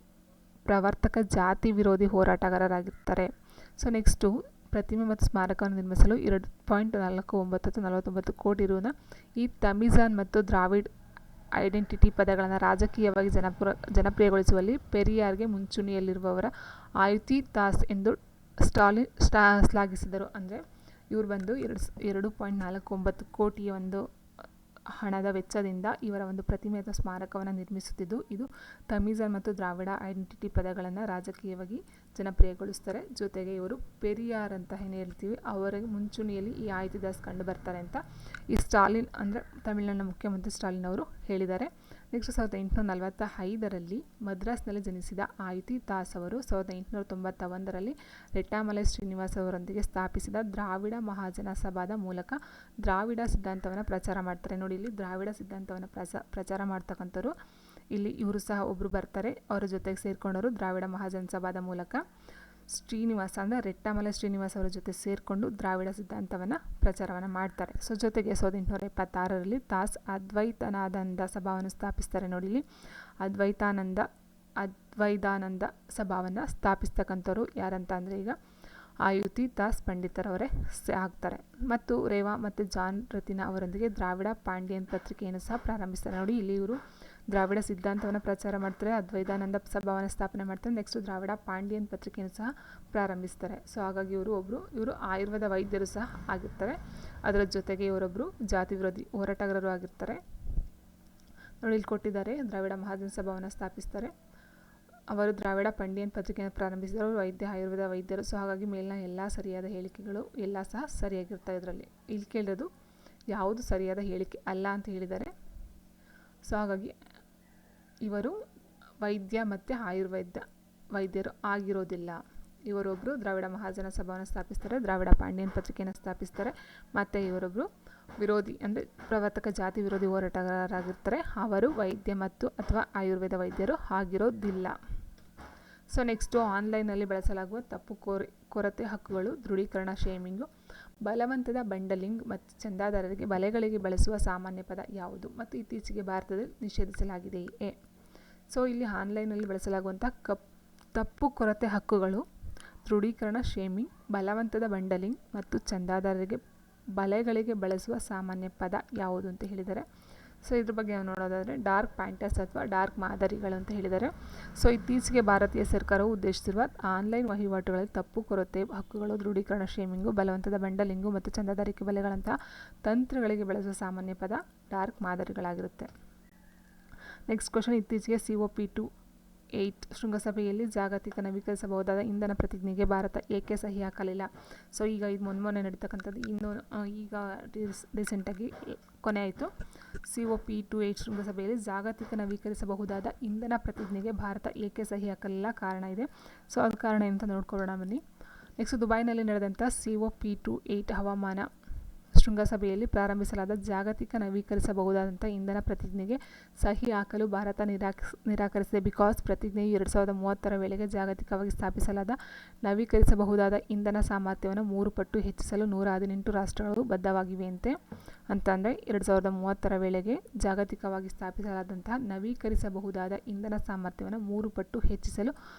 A: ಪ್ರವರ್ತಕ ಜಾತಿ ವಿರೋಧಿ ಹೋರಾಟಗಾರರಾಗಿರ್ತಾರೆ. ಸೊ ನೆಕ್ಸ್ಟು ಪ್ರತಿಮೆ ಮತ್ತು ಸ್ಮಾರಕವನ್ನು ನಿರ್ಮಿಸಲು 2.49 ಕೋಟಿ ರುನ ಈ ತಮಿಜಾನ್ ಮತ್ತು ದ್ರಾವಿಡ್ ಐಡೆಂಟಿಟಿ ಪದಗಳನ್ನು ರಾಜಕೀಯವಾಗಿ ಜನಪ್ರಿಯಗೊಳಿಸುವಲ್ಲಿ ಪೆರಿಯಾರ್ಗೆ ಮುಂಚೂಣಿಯಲ್ಲಿರುವವರ ಆಯುತಿ ದಾಸ್ ಎಂದು ಸ್ಟಾಲಿನ್ ಶ್ಲಾಘಿಸಿದರು. ಅಂದರೆ ಇವರು ಬಂದು 2.49 ಕೋಟಿಯ ಒಂದು ಹಣದ ವೆಚ್ಚದಿಂದ ಇವರ ಒಂದು ಪ್ರತಿಮೆ ಅಥವಾ ಸ್ಮಾರಕವನ್ನು ನಿರ್ಮಿಸುತ್ತಿದ್ದು, ಇದು ತಮಿಜಾನ್ ಮತ್ತು ದ್ರಾವಿಡ ಐಡೆಂಟಿಟಿ ಪದಗಳನ್ನು ರಾಜಕೀಯವಾಗಿ ಜನಪ್ರಿಯಗೊಳಿಸ್ತಾರೆ. ಜೊತೆಗೆ ಇವರು ಪೆರಿಯಾರ್ ಅಂತ ಏನು ಹೇಳ್ತೀವಿ ಅವರಿಗೆ ಮುಂಚೂಣಿಯಲ್ಲಿ ಈ ಆಯುತಿ ದಾಸ್ ಕಂಡು ಬರ್ತಾರೆ ಅಂತ ಈ ಸ್ಟಾಲಿನ್ ಅಂದರೆ ತಮಿಳುನಾಡಿನ ಮುಖ್ಯಮಂತ್ರಿ ಸ್ಟಾಲಿನ್ ಅವರು ಹೇಳಿದ್ದಾರೆ. ನೆಕ್ಸ್ಟ್ 1845ರಲ್ಲಿ ಮದ್ರಾಸ್ನಲ್ಲಿ ಜನಿಸಿದ ಆಯುತಿ ದಾಸ್ ಅವರು 1891ರಲ್ಲಿ ರೆಟ್ಟಾಮಲೈ ಶ್ರೀನಿವಾಸ್ ಅವರೊಂದಿಗೆ ಸ್ಥಾಪಿಸಿದ ದ್ರಾವಿಡ ಮಹಾಜನ ಸಭಾದ ಮೂಲಕ ದ್ರಾವಿಡ ಸಿದ್ಧಾಂತವನ್ನು ಪ್ರಚಾರ ಮಾಡ್ತಾರೆ. ನೋಡಿ, ಇಲ್ಲಿ ದ್ರಾವಿಡ ಸಿದ್ಧಾಂತವನ್ನು ಪ್ರಚಾರ ಮಾಡ್ತಕ್ಕಂಥವ್ರು ಇಲ್ಲಿ ಇವರು ಸಹ ಒಬ್ಬರು ಬರ್ತಾರೆ. ಅವರ ಜೊತೆಗೆ ಸೇರಿಕೊಂಡವರು ದ್ರಾವಿಡ ಮಹಾಜನ ಸಭಾದ ಮೂಲಕ ಶ್ರೀನಿವಾಸ ಅಂದರೆ ರೆಟ್ಟಾಮಲೈ ಶ್ರೀನಿವಾಸ್ ಅವರ ಜೊತೆ ಸೇರಿಕೊಂಡು ದ್ರಾವಿಡ ಸಿದ್ಧಾಂತವನ್ನು ಪ್ರಚಾರವನ್ನು ಮಾಡ್ತಾರೆ. ಜೊತೆಗೆ 1876ರಲ್ಲಿ ದಾಸ್ ಅದ್ವೈತಾನಂದ ಸಭಾವನ್ನು ಸ್ಥಾಪಿಸ್ತಾರೆ. ನೋಡಿ, ಇಲ್ಲಿ ಅದ್ವೈತಾನಂದ ಸಭಾವನ್ನು ಸ್ಥಾಪಿಸ್ತಕ್ಕಂಥವ್ರು ಯಾರಂತ ಅಂದರೆ ಈಗ ಆಯುತಿ ದಾಸ್ ಪಂಡಿತರವರೇ ಆಗ್ತಾರೆ. ಮತ್ತು ರೇವಾ ಮತ್ತು ಜಾನ್ ರತಿನಾ ಅವರೊಂದಿಗೆ ದ್ರಾವಿಡ ಪಾಂಡಿಯನ್ ಪತ್ರಿಕೆಯನ್ನು ಸಹ ಪ್ರಾರಂಭಿಸ್ತಾರೆ. ನೋಡಿ, ಇಲ್ಲಿ ಇವರು ದ್ರಾವಿಡ ಸಿದ್ಧಾಂತವನ್ನು ಪ್ರಚಾರ ಮಾಡ್ತಾರೆ, ಅದ್ವೈತಾನಂದ ಸಭಾವನ್ನು ಸ್ಥಾಪನೆ ಮಾಡ್ತಾರೆ. ನೆಕ್ಸ್ಟ್ ದ್ರಾವಿಡ ಪಾಂಡಿಯನ್ ಪತ್ರಿಕೆಯನ್ನು ಸಹ ಪ್ರಾರಂಭಿಸ್ತಾರೆ. ಹಾಗಾಗಿ ಇವರು ಆಯುರ್ವೇದ ವೈದ್ಯರು ಸಹ ಆಗಿರ್ತಾರೆ. ಅದರ ಜೊತೆಗೆ ಇವರೊಬ್ಬರು ಜಾತಿ ವಿರೋಧಿ ಹೋರಾಟಗಾರರು ಆಗಿರ್ತಾರೆ. ನೋಡಿ, ಇಲ್ಲಿ ಕೊಟ್ಟಿದ್ದಾರೆ ದ್ರಾವಿಡ ಮಹಾಜನ ಸಭಾವನ್ನು ಸ್ಥಾಪಿಸ್ತಾರೆ. ಅವರು ದ್ರಾವಿಡ ಪಾಂಡಿಯನ್ ಪತ್ರಿಕೆಯನ್ನು ಪ್ರಾರಂಭಿಸಿದವರು ಆಯುರ್ವೇದ ವೈದ್ಯರು. ಹಾಗಾಗಿ ಮೇಲಿನ ಎಲ್ಲ ಸರಿಯಾದ ಹೇಳಿಕೆಗಳು ಎಲ್ಲ ಸಹ ಸರಿಯಾಗಿರ್ತಾರೆ. ಇದರಲ್ಲಿ ಇಲ್ಲಿ ಕೇಳಿರೋದು ಯಾವುದು ಸರಿಯಾದ ಹೇಳಿಕೆ ಅಲ್ಲ ಅಂತ ಹೇಳಿದ್ದಾರೆ. ಹಾಗಾಗಿ ಇವರು ವೈದ್ಯ ಮತ್ತು ಆಯುರ್ವೇದ ವೈದ್ಯರು ಆಗಿರೋದಿಲ್ಲ. ಇವರೊಬ್ಬರು ದ್ರಾವಿಡ ಮಹಾಜನ ಸಭಾವನ್ನು ಸ್ಥಾಪಿಸ್ತಾರೆ, ದ್ರಾವಿಡ ಪಾಂಡಿಯನ್ ಪತ್ರಿಕೆಯನ್ನು ಸ್ಥಾಪಿಸ್ತಾರೆ. ಮತ್ತು ಇವರೊಬ್ಬರು ವಿರೋಧಿ ಅಂದರೆ ಪ್ರವರ್ತಕ ಜಾತಿ ವಿರೋಧಿ ಹೋರಾಟಗಾರರಾಗಿರ್ತಾರೆ. ಅವರು ವೈದ್ಯ ಮತ್ತು ಅಥವಾ ಆಯುರ್ವೇದ ವೈದ್ಯರು ಆಗಿರೋದಿಲ್ಲ. ನೆಕ್ಸ್ಟು ಆನ್ಲೈನಲ್ಲಿ ಬಳಸಲಾಗುವ ತಪ್ಪು ಕೊರತೆ ಹಕ್ಕುಗಳು, ದೃಢೀಕರಣ, ಶೇಮಿಂಗು, ಬಲವಂತದ ಬಂಡಲಿಂಗ್ ಮತ್ತು ಚಂದಾದಾರರಿಗೆ ಬಲೆಗಳಿಗೆ ಬಳಸುವ ಸಾಮಾನ್ಯ ಪದ ಯಾವುದು ಮತ್ತು ಇತ್ತೀಚೆಗೆ ಭಾರತದಲ್ಲಿ ನಿಷೇಧಿಸಲಾಗಿದೆಯೇ? ಇಲ್ಲಿ ಆನ್ಲೈನಲ್ಲಿ ಬಳಸಲಾಗುವಂಥ ತಪ್ಪು ಕೊರತೆ ಹಕ್ಕುಗಳು, ದೃಢೀಕರಣ, ಶೇಮಿಂಗ್, ಬಲವಂತದ ಬಂಡಲಿಂಗ್ ಮತ್ತು ಚಂದಾದಾರರಿಗೆ ಬಲೆಗಳಿಗೆ ಬಳಸುವ ಸಾಮಾನ್ಯ ಪದ ಯಾವುದು ಅಂತ ಹೇಳಿದ್ದಾರೆ. ಇದ್ರ ಬಗ್ಗೆ ನಾವು ನೋಡೋದಾದರೆ ಡಾರ್ಕ್ ಪ್ಯಾಂಟರ್ಸ್ ಅಥವಾ ಡಾರ್ಕ್ ಮಾದರಿಗಳು ಅಂತ ಹೇಳಿದ್ದಾರೆ. ಇತ್ತೀಚೆಗೆ ಭಾರತೀಯ ಸರ್ಕಾರವು ಉದ್ದೇಶಿಸಿರುವ ಆನ್ಲೈನ್ ವಹಿವಾಟುಗಳಲ್ಲಿ ತಪ್ಪು ಕೊರತೆ ಹಕ್ಕುಗಳು, ದೃಢೀಕರಣ, ಶೇಮಿಂಗು, ಬಲವಂತದ ಬಂಡಲಿಂಗು ಮತ್ತು ಚಂದಾದಾರಿಕೆ ಬಲೆಗಳಂತಹ ತಂತ್ರಗಳಿಗೆ ಬಳಸುವ ಸಾಮಾನ್ಯ ಪದ ಡಾರ್ಕ್ ಮಾದರಿಗಳಾಗಿರುತ್ತೆ. ನೆಕ್ಸ್ಟ್ ಕ್ವಶನ್, ಇತ್ತೀಚೆಗೆ COP28 ಶೃಂಗಸಭೆಯಲ್ಲಿ ಜಾಗತಿಕ ನವೀಕರಿಸಬಹುದಾದ ಇಂಧನ ಪ್ರತಿಜ್ಞೆಗೆ ಭಾರತ ಏಕೆ ಸಹಿ ಹಾಕಲಿಲ್ಲ? ಈಗ ಇದು ಮೊನ್ನೆ ನಡೀತಕ್ಕಂಥದ್ದು, ಈಗ ರೀಸೆಂಟಾಗಿ ಕೊನೆ ಆಯಿತು. COP28 ಶೃಂಗಸಭೆಯಲ್ಲಿ ಜಾಗತಿಕ ನವೀಕರಿಸಬಹುದಾದ ಇಂಧನ ಪ್ರತಿಜ್ಞೆಗೆ ಭಾರತ ಏಕೆ ಸಹಿ ಹಾಕಲಿಲ್ಲ? ಕಾರಣ ಇದೆ. ಅದು ಕಾರಣ ಏನಂತ ನೋಡ್ಕೊಳ್ಳೋಣ ಬನ್ನಿ. ನೆಕ್ಸ್ಟ್, ದುಬೈನಲ್ಲಿ ನಡೆದಂಥ COP28 ಹವಾಮಾನ ಶೃಂಗಸಭೆಯಲ್ಲಿ ಪ್ರಾರಂಭಿಸಲಾದ ಜಾಗತಿಕ ನವೀಕರಿಸಬಹುದಾದಂಥ ಇಂಧನ ಪ್ರತಿಜ್ಞೆಗೆ ಸಹಿ ಹಾಕಲು ಭಾರತ ನಿರಾಕರಿಸಿದೆ. ಬಿಕಾಸ್ ಪ್ರತಿಜ್ಞೆಯು 2030ರ ವೇಳೆಗೆ ಜಾಗತಿಕವಾಗಿ ಸ್ಥಾಪಿಸಲಾದ ನವೀಕರಿಸಬಹುದಾದ ಇಂಧನ ಸಾಮರ್ಥ್ಯವನ್ನು 3 ಪಟ್ಟು ಹೆಚ್ಚಿಸಲು 118 ರಾಷ್ಟ್ರಗಳು ಬದ್ಧವಾಗಿವೆಯಂತೆ. ಅಂತಂದರೆ 2030ರ ವೇಳೆಗೆ ಜಾಗತಿಕವಾಗಿ ಸ್ಥಾಪಿಸಲಾದಂತಹ ನವೀಕರಿಸಬಹುದಾದ ಇಂಧನ ಸಾಮರ್ಥ್ಯವನ್ನು 3 ಪಟ್ಟು ಹೆಚ್ಚಿಸಲು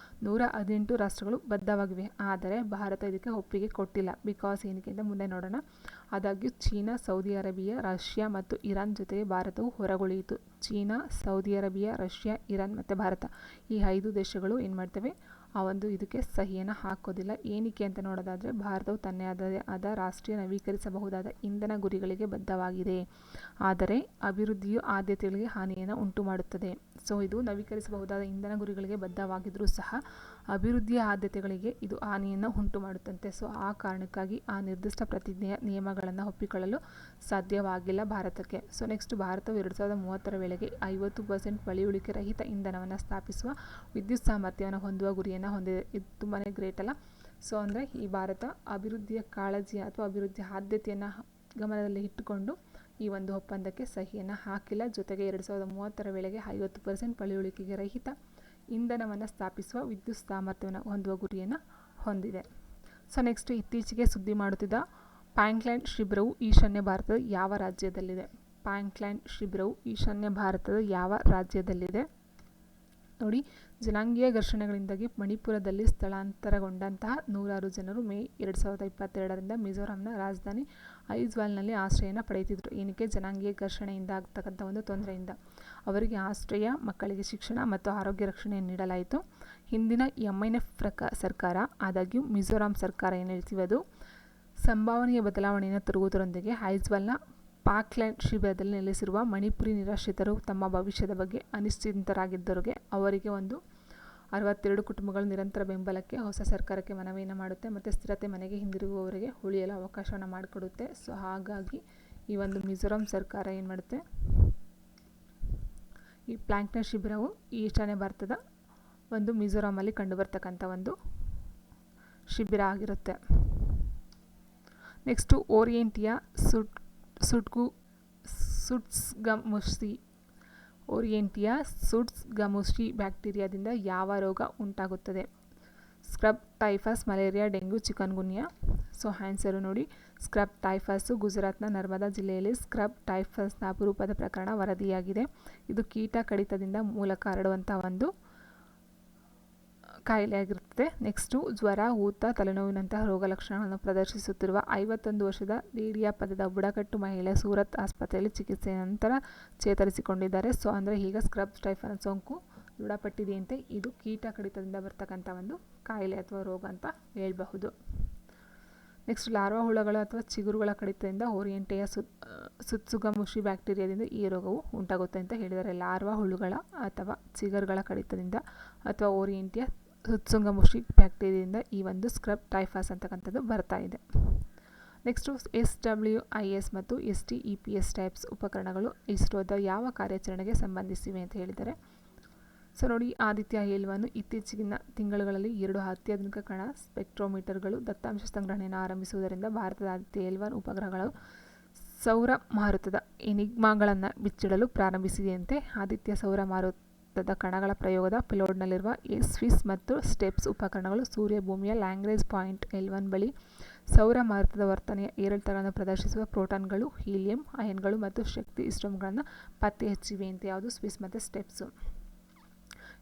A: 118 ರಾಷ್ಟ್ರಗಳು ಬದ್ಧವಾಗಿವೆ. ಆದರೆ ಭಾರತ ಇದಕ್ಕೆ ಒಪ್ಪಿಗೆ ಕೊಟ್ಟಿಲ್ಲ. ಬಿಕಾಸ್ ಏನಕ್ಕೆ ಅಂತ ಮುಂದೆ ನೋಡೋಣ. ಆದಾಗ್ಯೂ ಚೀನಾ, ಸೌದಿ ಅರೇಬಿಯಾ, ರಷ್ಯಾ ಮತ್ತು ಇರಾನ್ ಜೊತೆಗೆ ಭಾರತವು ಹೊರಗುಳಿಯಿತು. China, Saudi Arabia, Russia, Iran ಮತ್ತು ಭಾರತ ಈ 5 ದೇಶಗಳು ಏನು ಮಾಡ್ತವೆ, ಇದಕ್ಕೆ ಸಹಿಯನ್ನು ಹಾಕೋದಿಲ್ಲ. ಏನಕ್ಕೆ ಅಂತ ನೋಡೋದಾದರೆ ಭಾರತವು ತನ್ನದೇ ಆದ ರಾಷ್ಟ್ರೀಯ ನವೀಕರಿಸಬಹುದಾದ ಇಂಧನ ಗುರಿಗಳಿಗೆ ಬದ್ಧವಾಗಿದೆ. ಆದರೆ ಅಭಿವೃದ್ಧಿಯು ಆದ್ಯತೆಗಳಿಗೆ ಹಾನಿಯನ್ನು ಉಂಟು ಮಾಡುತ್ತದೆ. ಇದು ನವೀಕರಿಸಬಹುದಾದ ಇಂಧನ ಗುರಿಗಳಿಗೆ ಬದ್ಧವಾಗಿದ್ದರೂ ಸಹ ಅಭಿವೃದ್ಧಿಯ ಆದ್ಯತೆಗಳಿಗೆ ಇದು ಹಾನಿಯನ್ನು ಉಂಟು ಮಾಡುತ್ತಂತೆ. ಆ ಕಾರಣಕ್ಕಾಗಿ ಆ ನಿರ್ದಿಷ್ಟ ಪ್ರತಿಜ್ಞೆಯ ನಿಯಮಗಳನ್ನು ಒಪ್ಪಿಕೊಳ್ಳಲು ಸಾಧ್ಯವಾಗಿಲ್ಲ ಭಾರತಕ್ಕೆ. ನೆಕ್ಸ್ಟ್, ಭಾರತವು 2030ರ ವೇಳೆಗೆ 50% ಪಳೆಯುಳಿಕೆ ರಹಿತ ಇಂಧನವನ್ನು ಸ್ಥಾಪಿಸುವ ವಿದ್ಯುತ್ ಸಾಮರ್ಥ್ಯವನ್ನು ಹೊಂದುವ ಗುರಿಯನ್ನು ಹೊಂದಿದೆ. ಇದು ತುಂಬಾ ಗ್ರೇಟ್ ಅಲ್ಲ? ಅಂದರೆ ಈ ಭಾರತ ಅಭಿವೃದ್ಧಿಯ ಕಾಳಜಿ ಅಥವಾ ಅಭಿವೃದ್ಧಿಯ ಆದ್ಯತೆಯನ್ನು ಗಮನದಲ್ಲಿ ಇಟ್ಟುಕೊಂಡು ಈ ಒಂದು ಒಪ್ಪಂದಕ್ಕೆ ಸಹಿಯನ್ನು ಹಾಕಿಲ್ಲ. ಜೊತೆಗೆ 2030ರ ವೇಳೆಗೆ 50% ಪಳೆಯುಳಿಕೆಗೆ ರಹಿತ ಇಂಧನವನ್ನು ಸ್ಥಾಪಿಸುವ ವಿದ್ಯುತ್ ಸಾಮರ್ಥ್ಯವನ್ನು ಹೊಂದುವ ಗುರಿಯನ್ನು ಹೊಂದಿದೆ. ನೆಕ್ಸ್ಟ್, ಇತ್ತೀಚೆಗೆ ಸುದ್ದಿ ಮಾಡುತ್ತಿದ್ದ ಪ್ಯಾಂಗ್ಲ್ಯಾಂಡ್ ಶಿಬಿರವು ಈಶಾನ್ಯ ಭಾರತದ ಯಾವ ರಾಜ್ಯದಲ್ಲಿದೆ? ಪ್ಯಾಂಗ್ಲ್ಯಾಂಡ್ ಶಿಬಿರವು ಈಶಾನ್ಯ ಭಾರತದ ಯಾವ ರಾಜ್ಯದಲ್ಲಿದೆ? ನೋಡಿ, ಜನಾಂಗೀಯ ಘರ್ಷಣೆಗಳಿಂದಾಗಿ ಮಣಿಪುರದಲ್ಲಿ ಸ್ಥಳಾಂತರಗೊಂಡಂತಹ ನೂರಾರು ಜನರು ಮೇ 2022ರಿಂದ ಮಿಜೋರಾಂನ ರಾಜಧಾನಿ ಐಜ್ವಾಲ್ನಲ್ಲಿ ಆಶ್ರಯನ ಪಡೆಯುತ್ತಿದ್ದರು. ಏನಕ್ಕೆ? ಜನಾಂಗೀಯ ಘರ್ಷಣೆಯಿಂದ ಆಗ್ತಕ್ಕಂಥ ಒಂದು ತೊಂದರೆಯಿಂದ ಅವರಿಗೆ ಆಶ್ರಯ, ಮಕ್ಕಳಿಗೆ ಶಿಕ್ಷಣ ಮತ್ತು ಆರೋಗ್ಯ ರಕ್ಷಣೆಯನ್ನು ನೀಡಲಾಯಿತು. ಹಿಂದಿನ MNF ಸರ್ಕಾರ, ಆದಾಗ್ಯೂ ಮಿಜೋರಾಂ ಸರ್ಕಾರ ಏನು ಹೇಳ್ತೀವಿ ಅದು ಸಂಭಾವನೆಯ ಬದಲಾವಣೆಯನ್ನು ತರುವುದರೊಂದಿಗೆ ಐಜ್ವಾಲ್ನ ಪಾಕ್ಲ್ಯಾಂಡ್ ಶಿಬಿರದಲ್ಲಿ ನೆಲೆಸಿರುವ ಮಣಿಪುರಿ ನಿರಾಶ್ರಿತರು ತಮ್ಮ ಭವಿಷ್ಯದ ಬಗ್ಗೆ ಅನಿಶ್ಚಿತರಾಗಿದ್ದವರಿಗೆ ಅವರಿಗೆ ಒಂದು 62 ಕುಟುಂಬಗಳು ನಿರಂತರ ಬೆಂಬಲಕ್ಕೆ ಹೊಸ ಸರ್ಕಾರಕ್ಕೆ ಮನವಿಯನ್ನು ಮಾಡುತ್ತೆ ಮತ್ತು ಸ್ಥಿರತೆ ಮನೆಗೆ ಹಿಂದಿರುಗುವವರಿಗೆ ಉಳಿಯಲು ಅವಕಾಶವನ್ನು ಮಾಡಿಕೊಡುತ್ತೆ. ಸೊ ಹಾಗಾಗಿ ಈ ಒಂದು ಮಿಜೋರಾಂ ಸರ್ಕಾರ ಏನು ಮಾಡುತ್ತೆ, ಈ ಪ್ಲಾಂಕ್ನ ಶಿಬಿರವು ಈಶಾನ್ಯ ಭಾರತದ ಒಂದು ಮಿಜೋರಾಮಲ್ಲಿ ಕಂಡುಬರ್ತಕ್ಕಂಥ ಒಂದು ಶಿಬಿರ ಆಗಿರುತ್ತೆ. ನೆಕ್ಸ್ಟು ಓರಿಯೆಂಟಿಯಾ ಸುಟ್ಸ್ಗಮುಶಿ. ಓರಿಯೆಂಟಿಯಾ ಸುಟ್ಸ್ಗಮುಶಿ ಬ್ಯಾಕ್ಟೀರಿಯಾದಿಂದ ಯಾವ ರೋಗ ಉಂಟಾಗುತ್ತದೆ? Scrub typhus, malaria, dengue, chikungunya. So answer ನೋಡಿ, ಸ್ಕ್ರಬ್ ಟೈಫಸ್ಸು ಗುಜರಾತ್ನ ನರ್ಮದಾ ಜಿಲ್ಲೆಯಲ್ಲಿ ಸ್ಕ್ರಬ್ ಟೈಫಸ್ನ ಅಪರೂಪದ ಪ್ರಕರಣ ವರದಿಯಾಗಿದೆ. ಇದು ಕೀಟ ಕಡಿತದಿಂದ ಮೂಲಕ ಹರಡುವಂಥ ಒಂದು ಕಾಯಿಲೆಯಾಗಿರುತ್ತದೆ. ನೆಕ್ಸ್ಟು ಜ್ವರ, ಊತ, ತಲೆನೋವಿನಂತಹ ರೋಗ ಲಕ್ಷಣಗಳನ್ನು ಪ್ರದರ್ಶಿಸುತ್ತಿರುವ 51 ವರ್ಷದ ರೇಡಿಯಾ ಪದದ ಬುಡಕಟ್ಟು ಮಹಿಳೆ ಸೂರತ್ ಆಸ್ಪತ್ರೆಯಲ್ಲಿ ಚಿಕಿತ್ಸೆಯ ನಂತರ ಚೇತರಿಸಿಕೊಂಡಿದ್ದಾರೆ. ಸೊ ಅಂದರೆ ಈಗ ಸ್ಕ್ರಬ್ ಟೈಫಸ್ ಸೋಂಕು ದೃಢಪಟ್ಟಿದೆಯಂತೆ. ಇದು ಕೀಟ ಕಡಿತದಿಂದ ಬರ್ತಕ್ಕಂಥ ಒಂದು ಕಾಯಿಲೆ ಅಥವಾ ರೋಗ ಅಂತ ಹೇಳಬಹುದು. ನೆಕ್ಸ್ಟ್ ಲಾರ್ವಾ ಹುಳಗಳು ಅಥವಾ ಚಿಗುರುಗಳ ಕಡಿತದಿಂದ ಓರಿಯೆಂಟಿಯಾ ಸುಟ್ಸ್ಗಮುಶಿ ಬ್ಯಾಕ್ಟೀರಿಯಾದಿಂದ ಈ ರೋಗವು ಉಂಟಾಗುತ್ತೆ ಅಂತ ಹೇಳಿದ್ದಾರೆ. ಲಾರ್ವಾ ಹುಳುಗಳ ಅಥವಾ ಚಿಗುರುಗಳ ಕಡಿತದಿಂದ ಅಥವಾ ಓರಿಯೆಂಟಿಯಾ ಸುಟ್ಸ್ಗಮುಶಿ ಬ್ಯಾಕ್ಟೀರಿಯಾದಿಂದ ಈ ಒಂದು ಸ್ಕ್ರಬ್ ಟೈಫಸ್ ಅಂತಕ್ಕಂಥದ್ದು ಬರ್ತಾ ಇದೆ. ನೆಕ್ಸ್ಟು SWIS ಮತ್ತು STEPS ಟೈಪ್ಸ್ ಉಪಕರಣಗಳು ಇಸ್ರೋದ ಯಾವ ಕಾರ್ಯಾಚರಣೆಗೆ ಸಂಬಂಧಿಸಿವೆ ಅಂತ ಹೇಳಿದ್ದಾರೆ. ಸೊ ನೋಡಿ, ಆದಿತ್ಯ L1 ಇತ್ತೀಚಿನ ತಿಂಗಳುಗಳಲ್ಲಿ 2 ಅತ್ಯಾಧುನಿಕ ಕಣ ಸ್ಪೆಕ್ಟ್ರೋಮೀಟರ್ಗಳು ದತ್ತಾಂಶ ಸಂಗ್ರಹಣೆಯನ್ನು ಆರಂಭಿಸುವುದರಿಂದ ಭಾರತದ ಆದಿತ್ಯ L1 ಉಪಗ್ರಹಗಳು ಸೌರ ಮಾರುತದ ಎನಿಗ್ಮಾಗಳನ್ನು ಬಿಚ್ಚಿಡಲು ಪ್ರಾರಂಭಿಸಿದೆಯಂತೆ. ಆದಿತ್ಯ ಸೌರ ಮಾರುತದ ಕಣಗಳ ಪ್ರಯೋಗದ ಪೇಲೋಡ್ನಲ್ಲಿರುವ ಸ್ವಿಸ್ ಮತ್ತು ಸ್ಟೆಪ್ಸ್ ಉಪಕರಣಗಳು ಸೂರ್ಯ ಭೂಮಿಯ ಲ್ಯಾಂಗ್ರೇಂಜ್ ಪಾಯಿಂಟ್ L1 ಬಳಿ ಸೌರ ಮಾರುತದ ವರ್ತನೆಯ ಏರಿಳಿತಗಳನ್ನು ಪ್ರದರ್ಶಿಸುವ ಪ್ರೋಟಾನ್ಗಳು, ಹೀಲಿಯಂ ಅಯನ್ಗಳು ಮತ್ತು ಶಕ್ತಿ ಇಸ್ಟೋಮ್ಗಳನ್ನು ಪತ್ತೆ ಹಚ್ಚಿವೆಯಂತೆ. ಯಾವುದು? ಸ್ವಿಸ್ ಮತ್ತು ಸ್ಟೆಪ್ಸು.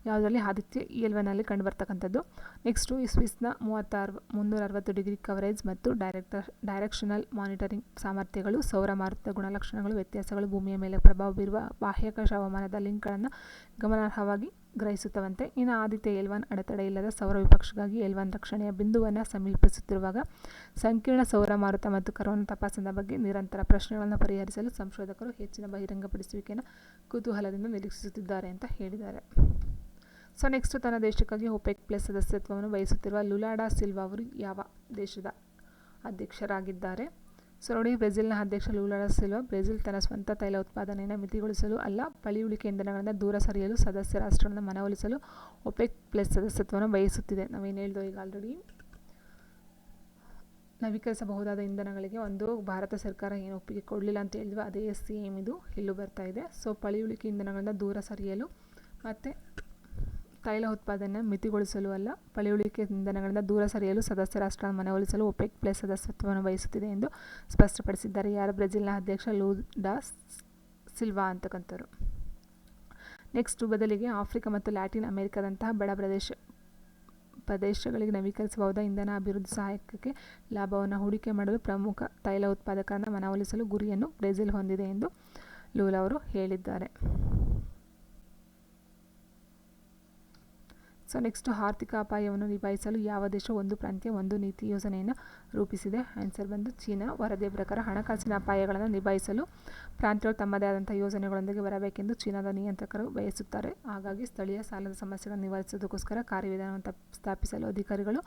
A: ಯಾವುದರಲ್ಲಿ? ಆದಿತ್ಯ L1ನಲ್ಲಿ ಕಂಡುಬರ್ತಕ್ಕಂಥದ್ದು. ನೆಕ್ಸ್ಟು ಈ ಸ್ವಿಸ್ನ 360 ಡಿಗ್ರಿ ಕವರೇಜ್ ಮತ್ತು ಡೈರೆಕ್ಷನಲ್ ಮಾನಿಟರಿಂಗ್ ಸಾಮರ್ಥ್ಯಗಳು, ಸೌರ ಮಾರುತದ ಗುಣಲಕ್ಷಣಗಳು, ವ್ಯತ್ಯಾಸಗಳು, ಭೂಮಿಯ ಮೇಲೆ ಪ್ರಭಾವ ಬೀರುವ ಬಾಹ್ಯಾಕಾಶ ಹವಾಮಾನದ ಲಿಂಕ್ಗಳನ್ನು ಗಮನಾರ್ಹವಾಗಿ ಗ್ರಹಿಸುತ್ತವಂತೆ. ಇನ್ನು ಆದಿತ್ಯ L1 ಅಡೆತಡೆ ಇಲ್ಲದ ಸೌರ ವಿಪಕ್ಷಗಾಗಿ L1 ರಕ್ಷಣೆಯ ಬಿಂದುವನ್ನು ಸಮೀಪಿಸುತ್ತಿರುವಾಗ ಸಂಕೀರ್ಣ ಸೌರ ಮಾರುತ ಮತ್ತು ಕರೋನಾ ತಪಾಸಣೆಯ ಬಗ್ಗೆ ನಿರಂತರ ಪ್ರಶ್ನೆಗಳನ್ನು ಪರಿಹರಿಸಲು ಸಂಶೋಧಕರು ಹೆಚ್ಚಿನ ಬಹಿರಂಗಪಡಿಸುವಿಕೆಯನ್ನು ಕುತೂಹಲದಿಂದ ನಿರೀಕ್ಷಿಸುತ್ತಿದ್ದಾರೆ ಅಂತ ಹೇಳಿದ್ದಾರೆ. ಸೊ ನೆಕ್ಸ್ಟ್ ತನ್ನ ದೇಶಕ್ಕಾಗಿ OPEC+ ಸದಸ್ಯತ್ವವನ್ನು ವಹಿಸುತ್ತಿರುವ ಲುಲಾ ಡಾ ಸಿಲ್ವಾ ಅವರು ಯಾವ ದೇಶದ ಅಧ್ಯಕ್ಷರಾಗಿದ್ದಾರೆ? ಸೊ ನೋಡಿ, ಬ್ರೆಜಿಲ್ನ ಅಧ್ಯಕ್ಷ ಲುಲಾ ಡಾ ಸಿಲ್ವಾ ಬ್ರೆಜಿಲ್ ತನ್ನ ಸ್ವಂತ ತೈಲ ಉತ್ಪಾದನೆಯನ್ನು ಮಿತಿಗೊಳಿಸಲು ಅಲ್ಲ, ಪಳೆಯುಳಿಕೆ ಇಂಧನಗಳಿಂದ ದೂರ ಸರಿಯಲು ಸದಸ್ಯ ರಾಷ್ಟ್ರಗಳನ್ನು ಮನವೊಲಿಸಲು OPEC+ ಸದಸ್ಯತ್ವವನ್ನು ಬಯಸುತ್ತಿದೆ. ನಾವೇನು ಹೇಳ್ದೋ ಈಗ ಆಲ್ರೆಡಿ ನವೀಕರಿಸಬಹುದಾದ ಇಂಧನಗಳಿಗೆ ಒಂದು ಭಾರತ ಸರ್ಕಾರ ಏನು ಒಪ್ಪಿಗೆ ಕೊಡಲಿಲ್ಲ ಅಂತ ಹೇಳಿದ್ವಿ, ಅದೇ ಸೇಮ್ ಇದು ಇಲ್ಲೂ ಬರ್ತಾ ಇದೆ. ಸೊ ಪಳೆಯುಳಿಕೆ ಇಂಧನಗಳಿಂದ ದೂರ ಸರಿಯಲು ಮತ್ತು ತೈಲ ಉತ್ಪಾದನೆ ಮಿತಿಗೊಳಿಸಲು ಅಲ್ಲ, ಪಳೆಯುಳಿಕೆ ಇಂಧನಗಳಿಂದ ದೂರ ಸರಿಯಲು ಸದಸ್ಯ ರಾಷ್ಟ್ರಗಳನ್ನು ಮನವೊಲಿಸಲು OPEC+ ಸದಸ್ಯತ್ವವನ್ನು ಬಯಸುತ್ತಿದೆ ಎಂದು ಸ್ಪಷ್ಟಪಡಿಸಿದ್ದಾರೆ. ಯಾರು? ಬ್ರೆಜಿಲ್ನ ಅಧ್ಯಕ್ಷ ಲುಲಾ ಸಿಲ್ವಾ ಅಂತಕ್ಕಂಥವ್ರು. ನೆಕ್ಸ್ಟು ಬದಲಿಗೆ ಆಫ್ರಿಕಾ ಮತ್ತು ಲ್ಯಾಟಿನ್ ಅಮೆರಿಕಾದಂತಹ ಬಡ ಪ್ರದೇಶಗಳಿಗೆ ನವೀಕರಿಸಬಹುದಾದ ಇಂಧನ ಅಭಿವೃದ್ಧಿ ಸಹಾಯಕಕ್ಕೆ ಲಾಭವನ್ನು ಹೂಡಿಕೆ ಮಾಡಲು ಪ್ರಮುಖ ತೈಲ ಉತ್ಪಾದಕರನ್ನು ಮನವೊಲಿಸಲು ಗುರಿಯನ್ನು ಬ್ರೆಜಿಲ್ ಹೊಂದಿದೆ ಎಂದು ಲೂಲಾ ಅವರು ಹೇಳಿದ್ದಾರೆ. ಸೊ ನೆಕ್ಸ್ಟು ಆರ್ಥಿಕ ಅಪಾಯವನ್ನು ನಿಭಾಯಿಸಲು ಯಾವ ದೇಶ ಒಂದು ಪ್ರಾಂತ್ಯ ಒಂದು ನೀತಿ ಯೋಜನೆಯನ್ನು ರೂಪಿಸಿದೆ? ಆನ್ಸರ್ ಬಂದು ಚೀನಾ. ವರದಿಯ ಪ್ರಕಾರ ಹಣಕಾಸಿನ ಅಪಾಯಗಳನ್ನು ನಿಭಾಯಿಸಲು ಪ್ರಾಂತ್ಯಗಳು ತಮ್ಮದೇ ಆದಂಥ ಯೋಜನೆಗಳೊಂದಿಗೆ ಬರಬೇಕೆಂದು ಚೀನಾದ ನಿಯಂತ್ರಕರು ಬಯಸುತ್ತಾರೆ. ಹಾಗಾಗಿ ಸ್ಥಳೀಯ ಸಾಲದ ಸಮಸ್ಯೆಗಳನ್ನು ನಿವಾರಿಸೋದಕ್ಕೋಸ್ಕರ ಕಾರ್ಯವಿಧಾನವನ್ನು ಸ್ಥಾಪಿಸಲು ಅಧಿಕಾರಿಗಳು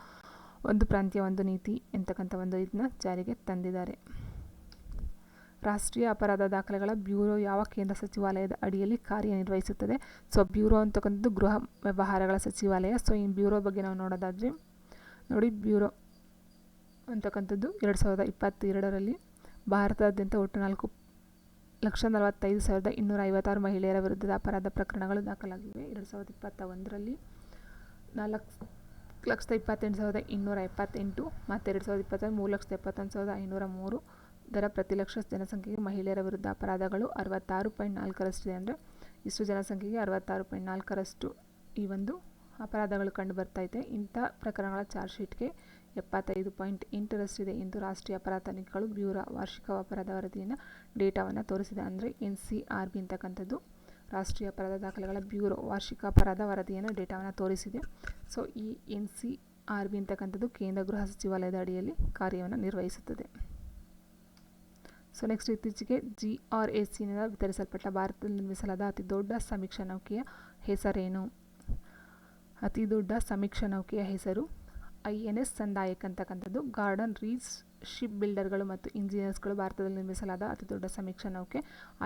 A: ಒಂದು ಪ್ರಾಂತ್ಯ ಒಂದು ನೀತಿ ಎಂತಕ್ಕಂಥ ಒಂದು ಇದನ್ನ ಜಾರಿಗೆ ತಂದಿದ್ದಾರೆ. ರಾಷ್ಟ್ರೀಯ ಅಪರಾಧ ದಾಖಲೆಗಳ ಬ್ಯೂರೋ ಯಾವ ಕೇಂದ್ರ ಸಚಿವಾಲಯದ ಅಡಿಯಲ್ಲಿ ಕಾರ್ಯನಿರ್ವಹಿಸುತ್ತದೆ? ಸೊ ಬ್ಯೂರೋ ಅಂತಕ್ಕಂಥದ್ದು ಗೃಹ ವ್ಯವಹಾರಗಳ ಸಚಿವಾಲಯ. ಸೊ ಈ ಬ್ಯೂರೋ ಬಗ್ಗೆ ನಾವು ನೋಡೋದಾದರೆ ನೋಡಿ, ಬ್ಯೂರೋ ಅಂತಕ್ಕಂಥದ್ದು 2022ರಲ್ಲಿ ಭಾರತದಾದ್ಯಂತ ಒಟ್ಟು 4,45,256 ಮಹಿಳೆಯರ ವಿರುದ್ಧದ ಅಪರಾಧ ಪ್ರಕರಣಗಳು ದಾಖಲಾಗಿವೆ. 2021ರಲ್ಲಿ 4,28,278 ಮತ್ತು 2020 3,71,503 ದರ ಪ್ರತಿ ಲಕ್ಷ ಜನಸಂಖ್ಯೆಗೆ ಮಹಿಳೆಯರ ವಿರುದ್ಧ ಅಪರಾಧಗಳು 66.4ರಷ್ಟಿದೆ. ಅಂದರೆ ಇಷ್ಟು ಜನಸಂಖ್ಯೆಗೆ 66.4ರಷ್ಟು ಈ ಒಂದು ಅಪರಾಧಗಳು ಕಂಡು ಬರ್ತೈತೆ. ಇಂಥ ಪ್ರಕರಣಗಳ ಚಾರ್ಜ್ ಶೀಟ್ಗೆ 75.8ರಷ್ಟಿದೆ ಎಂದು ರಾಷ್ಟ್ರೀಯ ಅಪರಾಧ ತನಿಖೆಗಳು ಬ್ಯೂರೋ ವಾರ್ಷಿಕ ಅಪರಾಧ ವರದಿಯನ್ನು ಡೇಟಾವನ್ನು ತೋರಿಸಿದೆ. ಅಂದರೆ NCRB ಅಂತಕ್ಕಂಥದ್ದು ರಾಷ್ಟ್ರೀಯ ಅಪರಾಧ ದಾಖಲೆಗಳ ಬ್ಯೂರೋ ವಾರ್ಷಿಕ ಅಪರಾಧ ವರದಿಯನ್ನು ಡೇಟಾವನ್ನು ತೋರಿಸಿದೆ. ಸೊ ಈ NCRB ಅಂತಕ್ಕಂಥದ್ದು ಕೇಂದ್ರ ಗೃಹ ಸಚಿವಾಲಯದ ಅಡಿಯಲ್ಲಿ ಕಾರ್ಯವನ್ನು ನಿರ್ವಹಿಸುತ್ತದೆ. ಸೊ ನೆಕ್ಸ್ಟ್, ಇತ್ತೀಚೆಗೆ GRACನಿಂದ ವಿತರಿಸಲ್ಪಟ್ಟ ಭಾರತದಲ್ಲಿ ನಿರ್ಮಿಸಲಾದ ಅತಿ ದೊಡ್ಡ ಸಮೀಕ್ಷಾ ನೌಕೆಯ ಹೆಸರೇನು? ಅತಿ ದೊಡ್ಡ ಸಮೀಕ್ಷಾ ನೌಕೆಯ ಹೆಸರು INS ಸಂದಾಯಕ್ ಅಂತಕ್ಕಂಥದ್ದು. ಗಾರ್ಡನ್ ರೀಚ್ ಶಿಪ್ ಬಿಲ್ಡರ್ಗಳು ಮತ್ತು ಇಂಜಿನಿಯರ್ಸ್ಗಳು ಭಾರತದಲ್ಲಿ ನಿರ್ಮಿಸಲಾದ ಅತಿ ದೊಡ್ಡ ಸಮೀಕ್ಷಾ ನೌಕೆ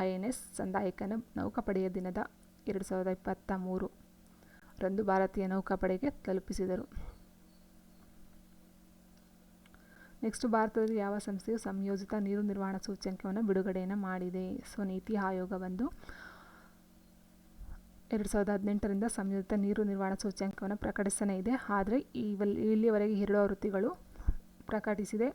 A: INS ಸಂದಾಯಕನ ನೌಕಾಪಡೆಯ ದಿನದ 2023 ಭಾರತೀಯ ನೌಕಾಪಡೆಗೆ ತಲುಪಿಸಿದರು. ನೆಕ್ಸ್ಟ್, ಭಾರತದಲ್ಲಿ ಯಾವ ಸಂಸ್ಥೆಯು ಸಂಯೋಜಿತ ನೀರು ನಿರ್ವಹಣಾ ಸೂಚ್ಯಂಕವನ್ನು ಬಿಡುಗಡೆಯನ್ನು ಮಾಡಿದೆ? ಸೊ ನೀತಿ ಆಯೋಗ 2018ರಿಂದ ಸಂಯೋಜಿತ ನೀರು ನಿರ್ವಹಣಾ ಸೂಚ್ಯಂಕವನ್ನು ಪ್ರಕಟಿಸನೇ ಇದೆ. ಆದರೆ ಇಲ್ಲಿಯವರೆಗೆ 2 ಆವೃತ್ತಿಗಳು ಪ್ರಕಟಿಸಿದೆ.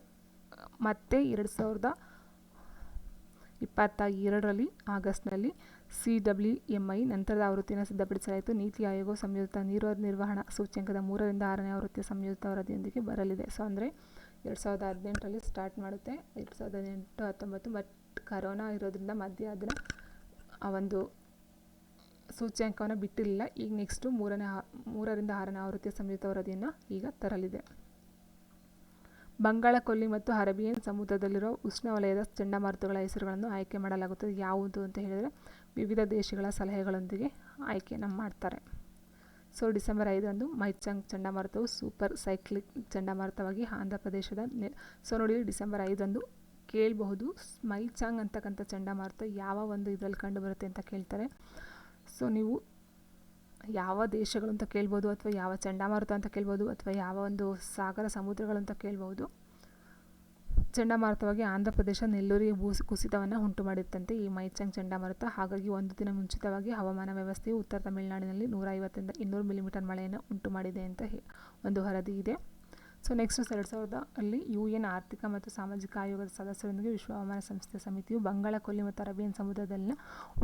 A: ಮತ್ತೆ 2022ರಲ್ಲಿ ಆಗಸ್ಟ್ನಲ್ಲಿ CWMI ನಂತರದ ಆವೃತ್ತಿಯನ್ನು ಸಿದ್ಧಪಡಿಸಲಾಯಿತು. ನೀತಿ ಆಯೋಗವು ಸಂಯೋಜಿತ ನೀರು ನಿರ್ವಹಣಾ ಸೂಚ್ಯಂಕದ 3ರಿಂದ 6ನೇ ಆವೃತ್ತಿಯ ಸಂಯೋಜಿತ ವರದಿಯೊಂದಿಗೆ ಬರಲಿದೆ. ಸೊ ಅಂದರೆ 2018ರಲ್ಲಿ ಸ್ಟಾರ್ಟ್ ಮಾಡುತ್ತೆ, 2018-19 ಬಟ್ ಕರೋನಾ ಇರೋದ್ರಿಂದ ಮಧ್ಯೆ ಅದನ್ನು ಆ ಒಂದು ಸೂಚ್ಯಂಕವನ್ನು ಬಿಟ್ಟಿರಲಿಲ್ಲ. ಈಗ ನೆಕ್ಸ್ಟು 3ರಿಂದ 6ನೇ ಆವೃತ್ತಿಯ ಸಂಯುಕ್ತ ವರದಿಯನ್ನು ಈಗ ತರಲಿದೆ. ಬಂಗಾಳ ಕೊಲ್ಲಿ ಮತ್ತು ಅರೇಬಿಯನ್ ಸಮುದ್ರದಲ್ಲಿರುವ ಉಷ್ಣವಲಯದ ಚಂಡಮಾರುತಗಳ ಹೆಸರುಗಳನ್ನು ಆಯ್ಕೆ ಮಾಡಲಾಗುತ್ತದೆ. ಯಾವುದು ಅಂತ ಹೇಳಿದರೆ ವಿವಿಧ ದೇಶಗಳ ಸಲಹೆಗಳೊಂದಿಗೆ ಆಯ್ಕೆಯನ್ನು ಮಾಡ್ತಾರೆ. ಸೊ ಡಿಸೆಂಬರ್ 5ರಂದು ಮೈಚಾಂಗ್ ಚಂಡಮಾರುತವು ಸೂಪರ್ ಸೈಕ್ಲಿಕ್ ಚಂಡಮಾರುತವಾಗಿ ಆಂಧ್ರ ಪ್ರದೇಶದ ಸೊ ನೋಡಿ, ಡಿಸೆಂಬರ್ 5ರಂದು ಕೇಳಬಹುದು ಮೈಚಾಂಗ್ ಅಂತಕ್ಕಂಥ ಚಂಡಮಾರುತ ಯಾವ ಒಂದು ಇದರಲ್ಲಿ ಕಂಡು ಬರುತ್ತೆ ಅಂತ ಕೇಳ್ತಾರೆ. ಸೊ ನೀವು ಯಾವ ದೇಶಗಳು ಅಂತ ಕೇಳ್ಬೋದು, ಅಥವಾ ಯಾವ ಚಂಡಮಾರುತ ಅಂತ ಕೇಳ್ಬೋದು, ಅಥವಾ ಯಾವ ಒಂದು ಸಾಗರ ಸಮುದ್ರಗಳು ಅಂತ ಕೇಳ್ಬೋದು. ಚಂಡಮಾರುತವಾಗಿ ಆಂಧ್ರ ಪ್ರದೇಶ ನೆಲ್ಲೂರಿಗೆ ಕುಸಿತವನ್ನು ಉಂಟು ಮಾಡಿತ್ತಂತೆ ಈ ಮೈಚಾಂಗ್ ಚಂಡಮಾರುತ. ಹಾಗಾಗಿ ಒಂದು ದಿನ ಮುಂಚಿತವಾಗಿ ಹವಾಮಾನ ವ್ಯವಸ್ಥೆಯು ಉತ್ತರ ತಮಿಳುನಾಡಿನಲ್ಲಿ 150ರಿಂದ 200 ಮಿಲಿಮೀಟರ್ ಮಳೆಯನ್ನು ಉಂಟು ಮಾಡಿದೆ ಅಂತ ಒಂದು ವರದಿ ಇದೆ. ಸೊ ನೆಕ್ಸ್ಟ್ 2000ರಲ್ಲಿ UN ಆರ್ಥಿಕ ಮತ್ತು ಸಾಮಾಜಿಕ ಆಯೋಗದ ಸದಸ್ಯರೊಂದಿಗೆ ವಿಶ್ವ ಹವಾಮಾನ ಸಂಸ್ಥೆ ಸಮಿತಿಯು ಬಂಗಾಳ ಕೊಲ್ಲಿ ಮತ್ತು ಅರೇಬಿಯನ್ ಸಮುದ್ರದಲ್ಲಿನ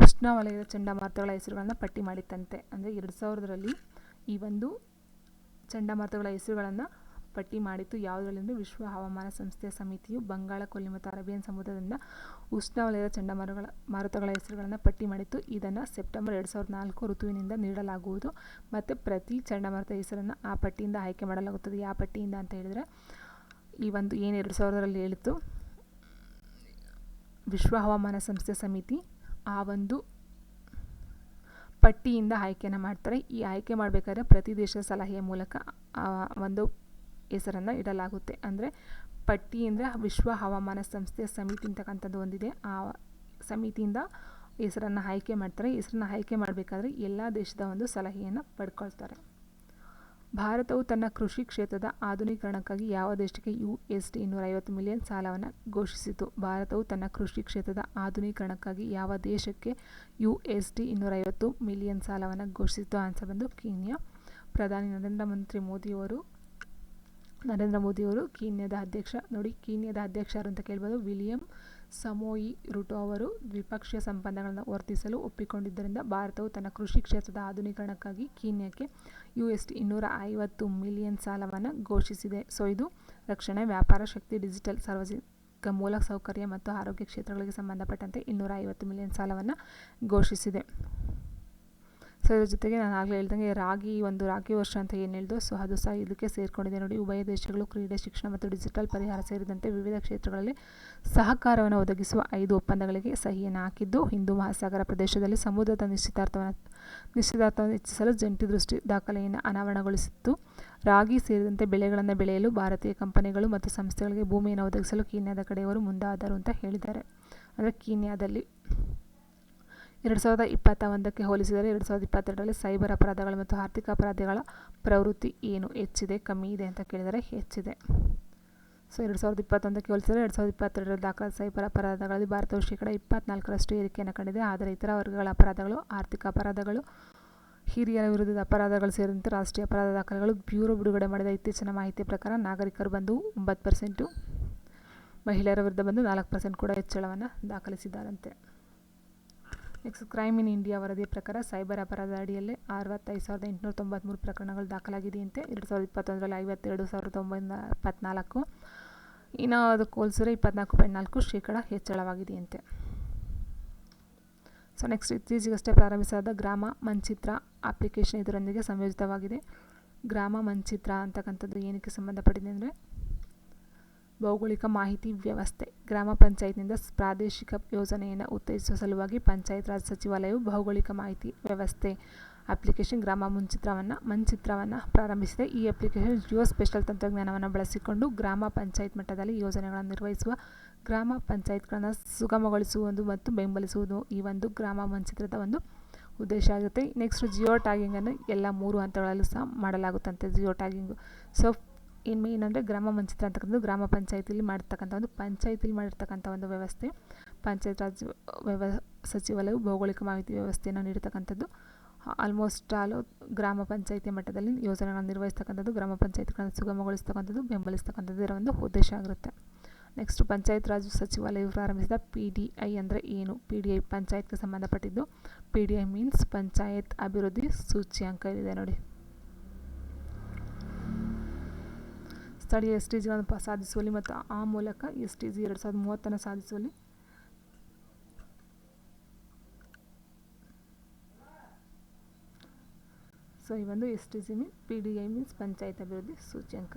A: ಉಷ್ಣವಲಯದ ಚಂಡಮಾರುತಗಳ ಹೆಸರುಗಳನ್ನು ಪಟ್ಟಿ ಮಾಡಿತ್ತಂತೆ. ಅಂದರೆ 2000ರಲ್ಲಿ ಈ ಒಂದು ಚಂಡಮಾರುತಗಳ ಹೆಸರುಗಳನ್ನು ಪಟ್ಟಿ ಮಾಡಿತ್ತು. ಯಾವುದರಲ್ಲಿ? ವಿಶ್ವ ಹವಾಮಾನ ಸಂಸ್ಥೆಯ ಸಮಿತಿಯು ಬಂಗಾಳ ಕೊಲ್ಲಿ ಮತ್ತು ಅರೇಬಿಯನ್ ಸಮುದ್ರದಿಂದ ಉಷ್ಣವಲಯದ ಚಂಡಮಾರುತಗಳ ಹೆಸರುಗಳನ್ನು ಪಟ್ಟಿ ಮಾಡಿತ್ತು. ಇದನ್ನು ಸೆಪ್ಟೆಂಬರ್ 2004 ಋತುವಿನಿಂದ ನೀಡಲಾಗುವುದು ಮತ್ತು ಪ್ರತಿ ಚಂಡಮಾರುತ ಹೆಸರನ್ನು ಆ ಪಟ್ಟಿಯಿಂದ ಆಯ್ಕೆ ಮಾಡಲಾಗುತ್ತದೆ. ಯಾವ ಪಟ್ಟಿಯಿಂದ ಅಂತ ಹೇಳಿದರೆ ಈ ಒಂದು ಏನು 2000ರಲ್ಲಿ ಹೇಳಿತ್ತು ವಿಶ್ವ ಹವಾಮಾನ ಸಂಸ್ಥೆ ಸಮಿತಿ, ಆ ಒಂದು ಪಟ್ಟಿಯಿಂದ ಆಯ್ಕೆಯನ್ನು ಮಾಡ್ತಾರೆ. ಈ ಆಯ್ಕೆ ಮಾಡಬೇಕಾದ್ರೆ ಪ್ರತಿ ದೇಶದ ಸಲಹೆಯ ಮೂಲಕ ಒಂದು ಹೆಸರನ್ನು ಇಡಲಾಗುತ್ತೆ. ಅಂದರೆ ಪಟ್ಟಿಯಿಂದ ವಿಶ್ವ ಹವಾಮಾನ ಸಂಸ್ಥೆಯ ಸಮಿತಿ ಅಂತಕ್ಕಂಥದ್ದು ಒಂದಿದೆ, ಆ ಸಮಿತಿಯಿಂದ ಹೆಸರನ್ನು ಆಯ್ಕೆ ಮಾಡ್ತಾರೆ. ಹೆಸರನ್ನು ಆಯ್ಕೆ ಮಾಡಬೇಕಾದ್ರೆ ಎಲ್ಲ ದೇಶದ ಒಂದು ಸಲಹೆಯನ್ನು ಪಡ್ಕೊಳ್ತಾರೆ. ಭಾರತವು ತನ್ನ ಕೃಷಿ ಕ್ಷೇತ್ರದ ಆಧುನೀಕರಣಕ್ಕಾಗಿ ಯಾವ ದೇಶಕ್ಕೆ USD 250 ಮಿಲಿಯನ್ ಸಾಲವನ್ನು ಘೋಷಿಸಿತು? ಭಾರತವು ತನ್ನ ಕೃಷಿ ಕ್ಷೇತ್ರದ ಆಧುನೀಕರಣಕ್ಕಾಗಿ ಯಾವ ದೇಶಕ್ಕೆ USD 250 ಮಿಲಿಯನ್ ಸಾಲವನ್ನು ಘೋಷಿಸಿತು? ಆನ್ಸರ್ ಬಂದು ಕೀನ್ಯಾ. ಪ್ರಧಾನಿ ನರೇಂದ್ರ ಮೋದಿಯವರು ಕೀನ್ಯಾದ ಅಧ್ಯಕ್ಷ. ನೋಡಿ, ಕೀನ್ಯಾದ ಅಧ್ಯಕ್ಷರು ಅಂತ ಕೇಳ್ಬೋದು. ವಿಲಿಯಂ ಸಮೋಯಿ ರೂಟೋ ಅವರು ದ್ವಿಪಕ್ಷೀಯ ಸಂಬಂಧಗಳನ್ನು ವರ್ಧಿಸಲು ಒಪ್ಪಿಕೊಂಡಿದ್ದರಿಂದ ಭಾರತವು ತನ್ನ ಕೃಷಿ ಕ್ಷೇತ್ರದ ಆಧುನೀಕರಣಕ್ಕಾಗಿ ಕೀನ್ಯಾಕ್ಕೆ USD 250 ಮಿಲಿಯನ್ ಸಾಲವನ್ನು ಘೋಷಿಸಿದೆ. ಸೊ ಇದು ರಕ್ಷಣೆ, ವ್ಯಾಪಾರ, ಶಕ್ತಿ, ಡಿಜಿಟಲ್, ಸಾರ್ವಜನಿಕ ಮೂಲಸೌಕರ್ಯ ಮತ್ತು ಆರೋಗ್ಯ ಕ್ಷೇತ್ರಗಳಿಗೆ ಸಂಬಂಧಪಟ್ಟಂತೆ 250 ಮಿಲಿಯನ್ ಸಾಲವನ್ನು ಘೋಷಿಸಿದೆ. ಸೊ ಇದ್ರ ಜೊತೆಗೆ ನಾನು ಆಗಲೇ ಹೇಳ್ದಂಗೆ ರಾಗಿ ವರ್ಷ ಅಂತ ಏನು ಹೇಳ್ದು, ಸೊ ಅದು ಸಹ ಇದಕ್ಕೆ ಸೇರಿಕೊಂಡಿದೆ. ನೋಡಿ, ಉಭಯ ದೇಶಗಳು ಕ್ರೀಡೆ, ಶಿಕ್ಷಣ ಮತ್ತು ಡಿಜಿಟಲ್ ಪರಿಹಾರ ಸೇರಿದಂತೆ ವಿವಿಧ ಕ್ಷೇತ್ರಗಳಲ್ಲಿ ಸಹಕಾರವನ್ನು ಒದಗಿಸುವ 5 ಒಪ್ಪಂದಗಳಿಗೆ ಸಹಿಯನ್ನು ಹಾಕಿದ್ದು, ಹಿಂದೂ ಮಹಾಸಾಗರ ಪ್ರದೇಶದಲ್ಲಿ ಸಮುದ್ರದ ನಿಶ್ಚಿತಾರ್ಥವನ್ನು ಹೆಚ್ಚಿಸಲು ಜಂಟಿ ದೃಷ್ಟಿ ದಾಖಲೆಯನ್ನು ಅನಾವರಣಗೊಳಿಸಿತ್ತು. ರಾಗಿ ಸೇರಿದಂತೆ ಬೆಳೆಗಳನ್ನು ಬೆಳೆಯಲು ಭಾರತೀಯ ಕಂಪನಿಗಳು ಮತ್ತು ಸಂಸ್ಥೆಗಳಿಗೆ ಭೂಮಿಯನ್ನು ಒದಗಿಸಲು ಕೀನ್ಯಾದ ಕಡೆಯವರು ಮುಂದಾದರು ಅಂತ ಹೇಳಿದ್ದಾರೆ. ಅಂದರೆ ಕೀನ್ಯಾದಲ್ಲಿ 2021ಕ್ಕೆ ಹೋಲಿಸಿದರೆ 2022ರಲ್ಲಿ ಸೈಬರ್ ಅಪರಾಧಗಳು ಮತ್ತು ಆರ್ಥಿಕ ಅಪರಾಧಗಳ ಪ್ರವೃತ್ತಿ ಏನು ಹೆಚ್ಚಿದೆ, ಕಮ್ಮಿ ಇದೆ ಅಂತ ಕೇಳಿದರೆ ಹೆಚ್ಚಿದೆ. ಸೊ 2021ಕ್ಕೆ ಹೋಲಿಸಿದರೆ 2022ರಲ್ಲಿ ದಾಖಲಾದ ಸೈಬರ್ ಅಪರಾಧಗಳಲ್ಲಿ ಭಾರತವು 24% ಏರಿಕೆಯನ್ನು ಕಂಡಿದೆ. ಆದರೆ ಇತರ ವರ್ಗಗಳ ಅಪರಾಧಗಳು, ಆರ್ಥಿಕ ಅಪರಾಧಗಳು, ಹಿರಿಯರ ವಿರುದ್ಧದ ಅಪರಾಧಗಳು ಸೇರಿದಂತೆ ರಾಷ್ಟ್ರೀಯ ಅಪರಾಧ ದಾಖಲೆಗಳು ಬ್ಯೂರೋ ಬಿಡುಗಡೆ ಮಾಡಿದ ಇತ್ತೀಚಿನ ಮಾಹಿತಿಯ ಪ್ರಕಾರ ನಾಗರಿಕರು ಬಂದು 9%, ಮಹಿಳೆಯರ ವಿರುದ್ಧ ಬಂದು 4% ಕೂಡ ಹೆಚ್ಚಳವನ್ನು ದಾಖಲಿಸಿದ್ದಾರಂತೆ. ನೆಕ್ಸ್ಟ್ ಕ್ರೈಮ್ ಇನ್ ಇಂಡಿಯಾ ವರದಿಯ ಪ್ರಕಾರ ಸೈಬರ್ ಅಪರಾಧ ಅಡಿಯಲ್ಲಿ 65,893 ಪ್ರಕರಣಗಳು ದಾಖಲಾಗಿದೆಯಂತೆ. 2021ರಲ್ಲಿ 52,974. ಇನ್ನು ಅದಕ್ಕೆ ಹೋಲಿಸಿದ್ರೆ 24.4% ಹೆಚ್ಚಳವಾಗಿದೆಯಂತೆ. ಸೊ ನೆಕ್ಸ್ಟ್ ಇತ್ತೀಚೆಗಷ್ಟೇ ಪ್ರಾರಂಭಿಸಲಾದ ಗ್ರಾಮ ಮನ್ಚಿತ್ರ ಅಪ್ಲಿಕೇಶನ್ ಇದರೊಂದಿಗೆ ಸಂಯೋಜಿತವಾಗಿದೆ. ಗ್ರಾಮ ಮನ್ಚಿತ್ರ ಅಂತಕ್ಕಂಥದ್ದು ಏನಕ್ಕೆ ಸಂಬಂಧಪಟ್ಟಿದೆ ಅಂದರೆ ಭೌಗೋಳಿಕ ಮಾಹಿತಿ ವ್ಯವಸ್ಥೆ. ಗ್ರಾಮ ಪಂಚಾಯತ್ನಿಂದ ಪ್ರಾದೇಶಿಕ ಯೋಜನೆಯನ್ನು ಉತ್ತೇಜಿಸುವ ಸಲುವಾಗಿ ಪಂಚಾಯತ್ ರಾಜ್ ಸಚಿವಾಲಯವು ಭೌಗೋಳಿಕ ಮಾಹಿತಿ ವ್ಯವಸ್ಥೆ ಅಪ್ಲಿಕೇಶನ್ ಗ್ರಾಮ ಮನ್ಚಿತ್ರವನ್ನು ಪ್ರಾರಂಭಿಸಿದೆ. ಈ ಅಪ್ಲಿಕೇಶನ್ ಜಿಯೋ ಸ್ಪೇಷಲ್ ತಂತ್ರಜ್ಞಾನವನ್ನು ಬಳಸಿಕೊಂಡು ಗ್ರಾಮ ಪಂಚಾಯತ್ ಮಟ್ಟದಲ್ಲಿ ಯೋಜನೆಗಳನ್ನು ನಿರ್ವಹಿಸುವ, ಗ್ರಾಮ ಪಂಚಾಯತ್ಗಳನ್ನು ಸುಗಮಗೊಳಿಸುವುದು ಮತ್ತು ಬೆಂಬಲಿಸುವುದು ಈ ಒಂದು ಗ್ರಾಮ ಮನ್ಚಿತ್ರದ ಒಂದು ಉದ್ದೇಶ ಆಗುತ್ತೆ. ನೆಕ್ಸ್ಟ್ ಜಿಯೋ ಟ್ಯಾಗಿಂಗನ್ನು ಎಲ್ಲ 3 ಹಂತಗಳಲ್ಲೂ ಸಹ ಮಾಡಲಾಗುತ್ತಂತೆ. ಜಿಯೋ ಟ್ಯಾಗಿಂಗು ಸೊ ಏನಂದರೆ ಗ್ರಾಮ ಮನ್ಚಿತ್ರ ಅಂತಕ್ಕಂಥದ್ದು ಗ್ರಾಮ ಪಂಚಾಯತಿಲಿ ಮಾಡಿರ್ತಕ್ಕಂಥ ಒಂದು ವ್ಯವಸ್ಥೆ. ಪಂಚಾಯತ್ ರಾಜ್ ಸಚಿವಾಲಯವು ಭೌಗೋಳಿಕ ಮಾಹಿತಿ ವ್ಯವಸ್ಥೆಯನ್ನು ನೀಡತಕ್ಕಂಥದ್ದು. ಆಲ್ಮೋಸ್ಟ್ ಆಲ್ ಗ್ರಾಮ ಪಂಚಾಯತಿ ಮಟ್ಟದಲ್ಲಿ ಯೋಜನೆಗಳನ್ನು ನಿರ್ವಹಿಸ್ತಕ್ಕಂಥದ್ದು, ಗ್ರಾಮ ಪಂಚಾಯತ್ಗಳನ್ನು ಸುಗಮಗೊಳಿಸ್ತಕ್ಕಂಥದ್ದು, ಬೆಂಬಲಿಸ್ತಕ್ಕಂಥದ್ದು ಇದರ ಒಂದು ಉದ್ದೇಶ ಆಗಿರುತ್ತೆ. ನೆಕ್ಸ್ಟ್ ಪಂಚಾಯತ್ ರಾಜ್ ಸಚಿವಾಲಯವು ಪ್ರಾರಂಭಿಸಿದ PDI ಅಂದರೆ ಏನು? PDI ಪಂಚಾಯತ್ಗೆ ಸಂಬಂಧಪಟ್ಟಿದ್ದು. PDI ಮೀನ್ಸ್ ಪಂಚಾಯತ್ ಅಭಿವೃದ್ಧಿ ಸೂಚ್ಯಂಕ ಇದೆ ನೋಡಿ. ಸ್ಥಳೀಯ SDGಗಳನ್ನು ಸಾಧಿಸುವಲ್ಲಿ ಮತ್ತು ಆ ಮೂಲಕ SDG 2030 ಸಾಧಿಸುವಲ್ಲಿ ಸೊ ಈ ಒಂದು SDG PDI ಮೀನ್ಸ್ ಪಂಚಾಯತ್ ಅಭಿವೃದ್ಧಿ ಸೂಚ್ಯಂಕ.